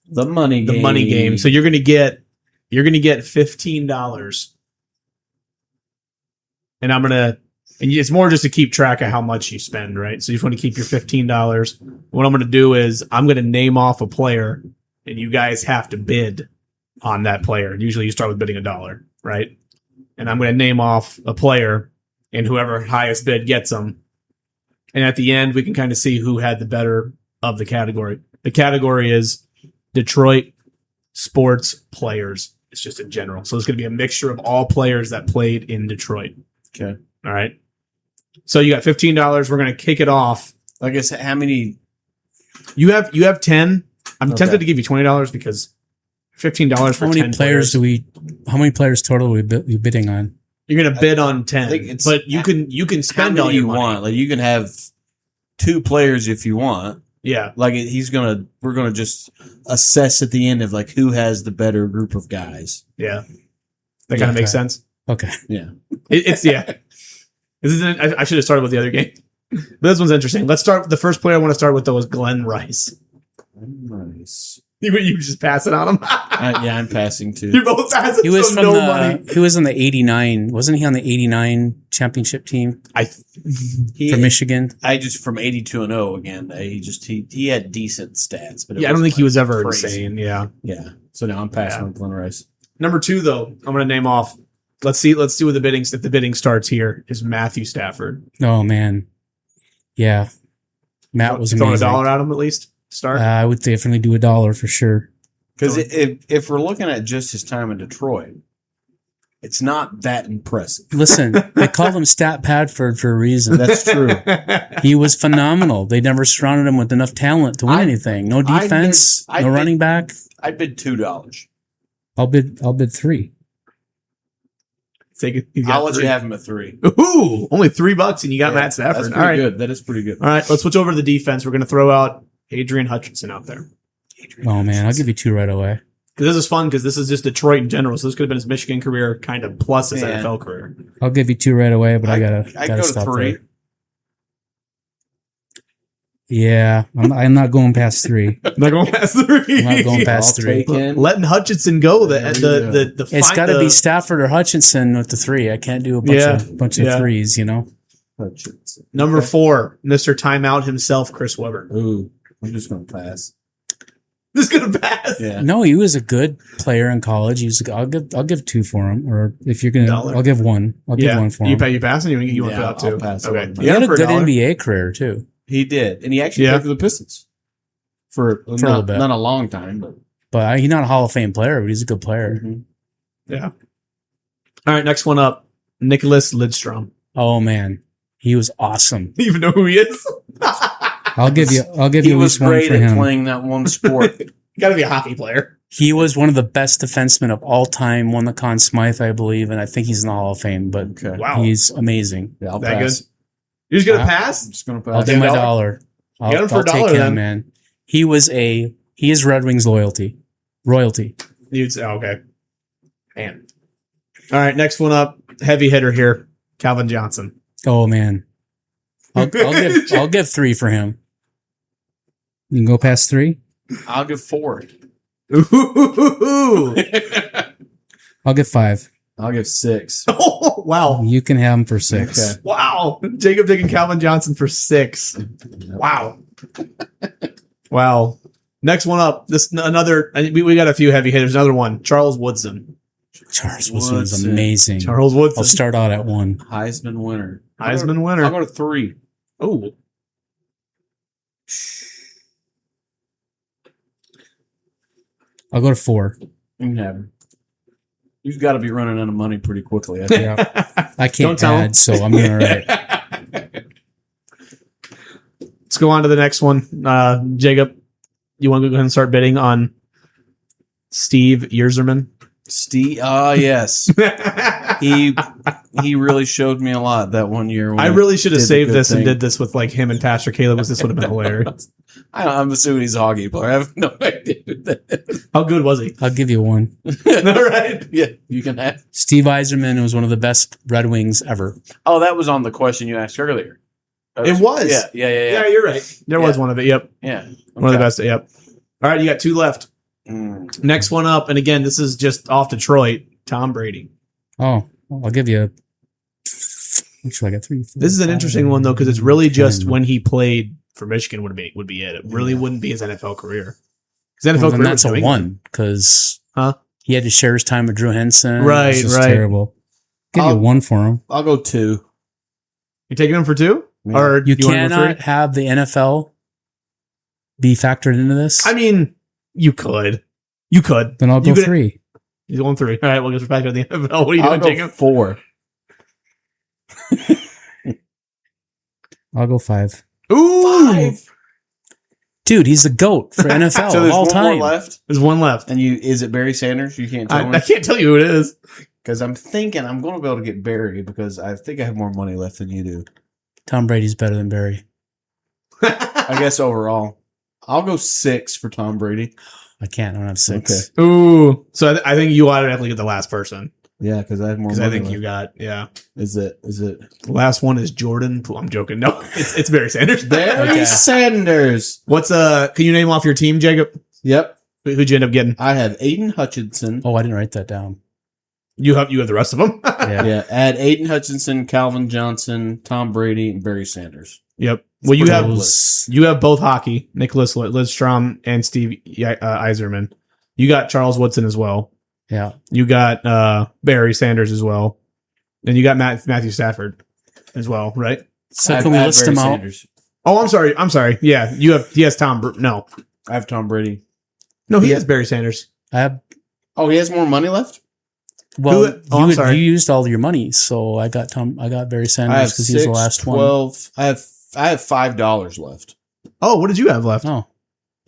The money game. So you're gonna get $15, and it's more just to keep track of how much you spend, right? So you just want to keep your $15. What I'm going to do is I'm going to name off a player, and you guys have to bid on that player. Usually you start with bidding $1, right? And I'm going to name off a player, and whoever highest bid gets them. And at the end, we can kind of see who had the better of the category. The category is Detroit sports players. It's just in general. So it's going to be a mixture of all players that played in Detroit. Okay. All right. So you got $15. We're going to kick it off. I guess how many? You have 10. I'm tempted to give you $20 because $15 for 10 players. How many players total are we bidding on? You're going to bid on 10, but you can spend all you want. Like you can have 2 players if you want. Yeah. Like we're gonna just assess at the end of like who has the better group of guys. Yeah. That kind of makes sense. Okay. Yeah. It's yeah. I should have started with the other game. But this one's interesting. Let's start. The first player I want to start with though is Glenn Rice. Nice. You just pass it on him. Yeah, I'm passing too. You're both passing. He was so from no money. He was in the '89. Wasn't he on the '89 championship team for Michigan? I just from 82-0 again. He had decent stats, but I don't think he was ever crazy. insane. Yeah. Yeah. So now I'm passing on Glenn Rice. Number 2 though, I'm going to name off. Let's see what the bidding. If the bidding starts here, is Matthew Stafford. Oh man, yeah. Matt was throwing amazing. $1 at him at least. Start. I would definitely do $1 for sure. Because if we're looking at just his time in Detroit, it's not that impressive. Listen, they called him Stat Padford for a reason. That's true. He was phenomenal. They never surrounded him with enough talent to win anything. No defense, no running back. I bid $2. I'll bid $3. I'll let you have him at $3. Ooh, only $3 and you got Matt Stafford. That's pretty good. That is pretty good. All right, let's switch over to the defense. We're going to throw out Adrian Hutchinson out there. Oh man, I'll give you 2 right away. Because this is fun because this is just Detroit in general. So this could have been his Michigan career kind of plus his NFL career. I'll give you 2 right away, but I gotta go stop to 3. there. Yeah, I'm not going past 3. Not going past 3. I'm not going past 3. Letting Hutchinson go. It's got to be Stafford or Hutchinson with the 3. I can't do a bunch of threes. You know. Hutchinson. Number 4, Mr. Timeout himself, Chris Webber. Ooh, I'm just going to pass. Just going to pass. Yeah. No, he was a good player in college. I'll give 2 for him, or if you're gonna, I'll give 1. I'll give 1 for him. You passing? You want to put out 2? I'll pass. Okay. He had a good NBA career too. He did, and he actually played for the Pistons for a little bit. Not a long time, but he's not a Hall of Fame player, but he's a good player. Mm-hmm. Yeah. All right, next one up, Nicholas Lidstrom. Oh man, he was awesome. You even know who he is? I'll give you at least 1 for him. He was great at playing that one sport. Got to be a hockey player. He was one of the best defensemen of all time. Won the Conn Smythe, I believe, and I think he's in the Hall of Fame. But he's amazing. Yeah, I'll that pass. Good? You're just gonna pass? I'm just gonna pass. I'll take my $1. Get him for I'll take $1 him, then. man. He is Red Wings royalty. You'd say, okay. Man. All right, next one up, heavy hitter here, Calvin Johnson. Oh man, I'll give 3 for him. You can go past 3. I'll give 4. Ooh. I'll give 5. I'll give 6. Oh, wow. You can have him for 6. Okay. Wow. Jacob taking Calvin Johnson for 6. Wow. Wow. Next one up. We got a few heavy hitters. Another one. Charles Woodson. Charles Woodson was amazing. Charles Woodson. I'll start out at 1. Heisman winner. Winner. I'll go to 3. Oh. I'll go to 4. You can have him. You've got to be running out of money pretty quickly. I Yeah. I can't add, so I'm doing all right. Let's go on to the next one. Jacob, you want to go ahead and start bidding on Steve Yzerman? Steve, yes. He really showed me a lot that one year. I really should have saved this and did this with like him and Pastor Caleb, because this would have been hilarious. I'm assuming he's a hockey player. I have no idea who that is. How good was he? I'll give you 1. All right. Yeah, you can have. Steve Yzerman was one of the best Red Wings ever. Oh, that was on the question you asked earlier. It was. Yeah, you're right. There was one of it. Yep. Yeah. Okay. One of the best. Yep. All right, you got 2 left. Next one up, and again, this is just off Detroit. Tom Brady. Oh, I'll give you. Actually, I got 3. 4, This is an 5, interesting one though, because it's really 10. just when he played for Michigan would be it. It really wouldn't be his NFL career. His NFL career that's was a 1 because Huh? he had to share his time with Drew Henson. Right, It's just right. terrible. Give you 1 for him. I'll go 2. You taking him for 2? Yeah. Or You want him for cannot 3? have the NFL be factored into this. I mean, you could. You could. Then I'll go You could- 3. He's going 3. All right, we'll get back to the NFL. What are you I'll doing, go Jacob? 4. I'll go 5. Ooh! Dude, he's the GOAT for NFL So of there's all one time. more left, There's one left. and is it Barry Sanders? You can't tell me I can't tell you who it is. because I'm thinking I'm going to be able to get Barry because I think I have more money left than you do. Tom Brady's better than Barry. I guess overall, I'll go 6 for Tom Brady. I can't. I don't have 6. Okay. Ooh. So I think you automatically get the last person. Yeah, because I have more Because money. I think left. you got, yeah. Is it The last one is Jordan. I'm joking. No, it's Barry Sanders. Barry Okay. Sanders? What's can you name off your team, Jacob? Yep, Who'd you end up getting? I have Aiden Hutchinson. Oh, I didn't write that down. You have the rest of them. Yeah. Yeah, add Aiden Hutchinson, Calvin Johnson, Tom Brady, and Barry Sanders. Yep. Well, you Those- have both hockey, Nicholas Lidstrom and Steve Yzerman. You got Charles Woodson as well. Yeah. You got Barry Sanders as well, and you got Matthew Stafford as well, right? So Add- can we add list Barry them out? Sanders. Oh, I'm sorry. Yeah, he has Tom. No, I have Tom Brady. he Yeah. has Barry Sanders. I have. Oh, he has more money left? Well, I'm sorry. you used all your money, so I got Barry I Sanders have because he's the last 12. I have $5 left. Oh, what did you have left? one. Oh,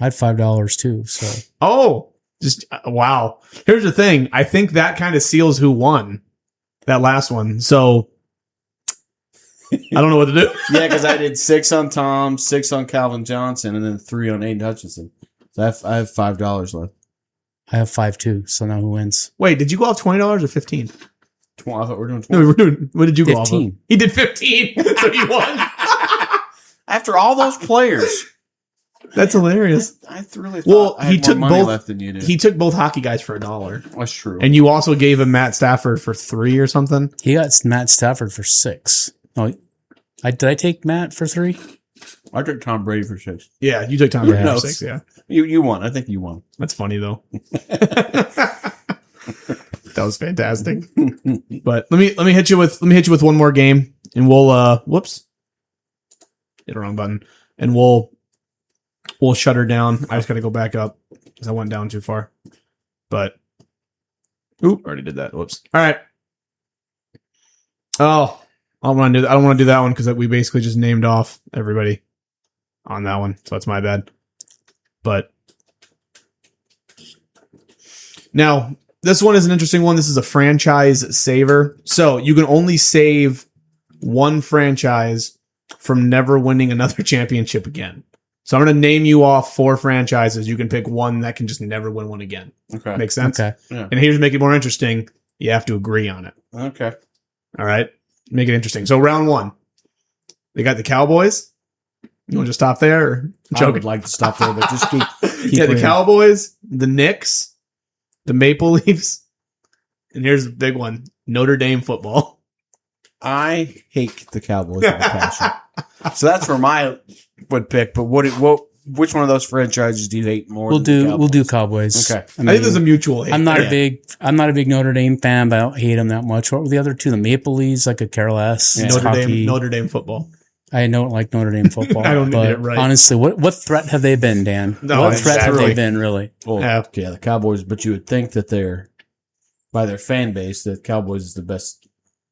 I had $5 too. So Oh, just wow. Here's the thing. I think that kind of seals who won that last one. So I don't know what to do. Yeah, because I did 6 on Tom, 6 on Calvin Johnson, and then 3 on Aiden Hutchinson. So I have $5 left. I have 5 too. So now who wins? Wait, did you go off $20 or 15? 20, I thought we were doing 20. No, we were doing. What did you go off? 15. Of? He did 15, so he won. After all those players. That's hilarious. I really thought Well, I had he took more money both. left than you did. He took both hockey guys for $1, That's true. and you also gave him Matt Stafford for $3 or something. He got Matt Stafford for 6. No, did I take Matt for 3? I took Tom Brady for 6. Yeah, you took Tom Brady Yeah. for 6. Yeah, You won. I think you won. that's funny though. That was fantastic. But let me hit you with one more game, and we'll whoops, hit the wrong button, and we'll shut her down. I just got to go back up because I went down too far. But oop, already did that. Whoops. All right. Oh, I don't want to do that one because we basically just named off everybody on that one, so that's my bad. But now this one is an interesting one. This is a franchise saver, so you can only save one franchise from never winning another championship again. So I'm going to name you off 4 franchises. You can pick one that can just never win one again. Okay. Makes sense? Okay. Yeah. And here's to make it more interesting. You have to agree on it. Okay. All right. Make it interesting. So round 1, they got the Cowboys. You want to just stop there? Or I would like to stop there, but just keep yeah, the reading. Cowboys, the Knicks, the Maple Leafs, and here's the big one, Notre Dame football. I hate the Cowboys with a passion. So that's where my would pick. But which one of those franchises do you hate more? We'll than the do Cowboys? Cowboys. Okay. I think there's a mutual hate. I'm not there. a big Notre Dame fan, but I don't hate them that much. What were the other two? The Maple Leafs, I could care less. Yeah. It's hockey. Notre Dame football. I don't like Notre Dame football. I don't but need it, right. honestly, what threat have they been, Dan? No, what threat have exactly. they been, really? Well, Yeah. yeah, the Cowboys. But you would think that they're by their fan base that Cowboys is the best,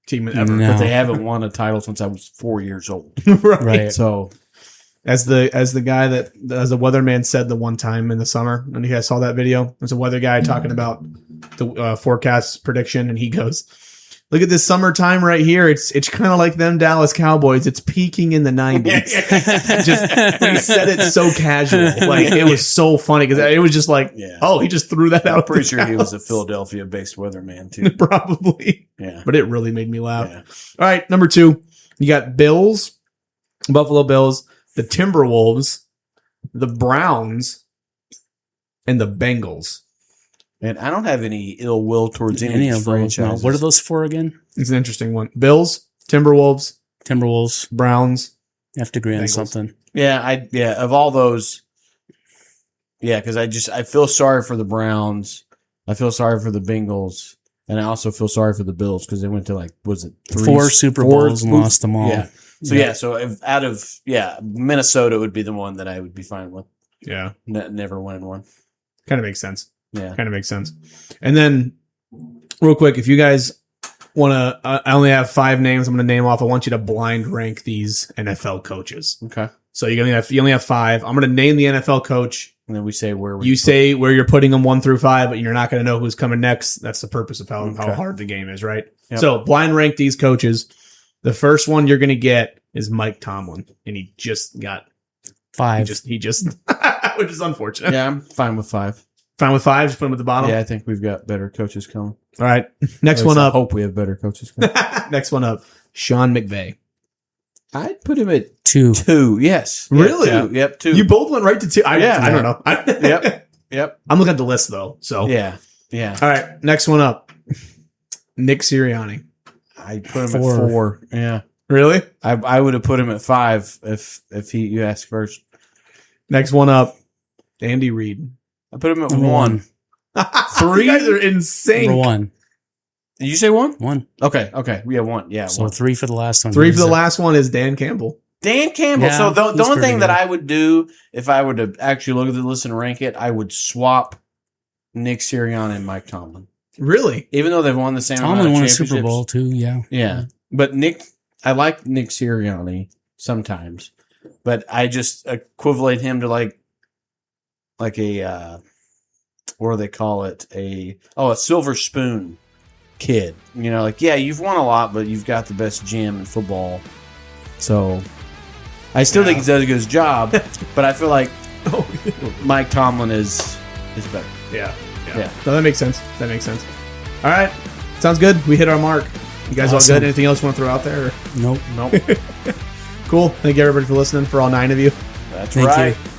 Team ever. No. but they haven't won a title since I was 4 years old. right. Right. So As the guy that as the weatherman said the one time in the summer, and you guys saw that video. There's a weather guy talking about the forecast prediction, and he goes, "Look at this summertime right here. It's kind of like them Dallas Cowboys. It's peaking in the 90s." Just he said it so casual, like it was so funny because it was just like, Yeah. oh, he just threw that out. I'm pretty the sure he was a house. Philadelphia-based weatherman too. Probably, Yeah. but it really made me laugh. Yeah. All right, number 2, you got Bills, Buffalo Bills, the Timberwolves, the Browns, and the Bengals. And I don't have any ill will towards any of these those. No. franchises. What are those for again? It's an interesting one. Bills, Timberwolves, Timberwolves. Browns. You have to agree on Bengals. something. Yeah, of all those, yeah, because I feel sorry for the Browns, I feel sorry for the Bengals, and I also feel sorry for the Bills because they went to was it 4 Super Bowls and lost them all. Yeah. So if out of Minnesota would be the one that I would be fine with. Yeah, Never winning one. kind of makes sense. Yeah. Kind of makes sense. And then, real quick, if you guys want to, I only have 5 names I'm going to name off. I want you to blind rank these NFL coaches. Okay. So you only have 5. I'm going to name the NFL coach. And then we say where we You say where you're putting them 1 through 5, but you're not going to know who's coming next. That's the purpose of how Okay. hard the game is, right? Yep. So blind rank these coaches. The first one you're going to get is Mike Tomlin, and he just got 5. he just which is unfortunate. Yeah, I'm fine with 5. Fine with 5. Just put him at the bottom. Yeah, I think we've got better coaches coming. All right. Next At least one I up. hope we have better coaches coming. Next one up. Sean McVay. I'd put him at 2. 2. Yes. Really? Yeah, 2. Yep. 2. You both went right to 2. I don't know. Yep. Yep. I'm looking at the list though. So Yeah. Yeah. all right. Next one up. Nick Sirianni. I put him 4. at 4. Yeah. Really? I would have put him at 5 if you asked first. Next one up. Andy Reid. I put him at Number 1. 3. You guys are insane. Number 1. Did you say 1? 1. Okay. We have 1. Yeah. So 1. 3 for the last one. 3 for the last one is Dan Campbell. Dan Campbell. Yeah, So the he's only pretty thing that good. I would do if I were to actually look at the list and rank it, I would swap Nick Sirianni and Mike Tomlin. Really? Even though they've won the same amount Tomlin of won a championships. Super Bowl too. Yeah. Yeah. But I like Nick Sirianni sometimes, but I just equivalent him to like a, what do they call it? A silver spoon kid. You know, like, yeah, you've won a lot, but you've got the best gym in football. So I still think he does a good job, but I feel like Mike Tomlin is better. Yeah. Yeah. No, that makes sense. All right. Sounds good. We hit our mark. You guys all Awesome. good? Anything else you want to throw out there? Nope. Nope. Cool. Thank you, everybody, for listening, for all 9 of you. That's Thank right. you.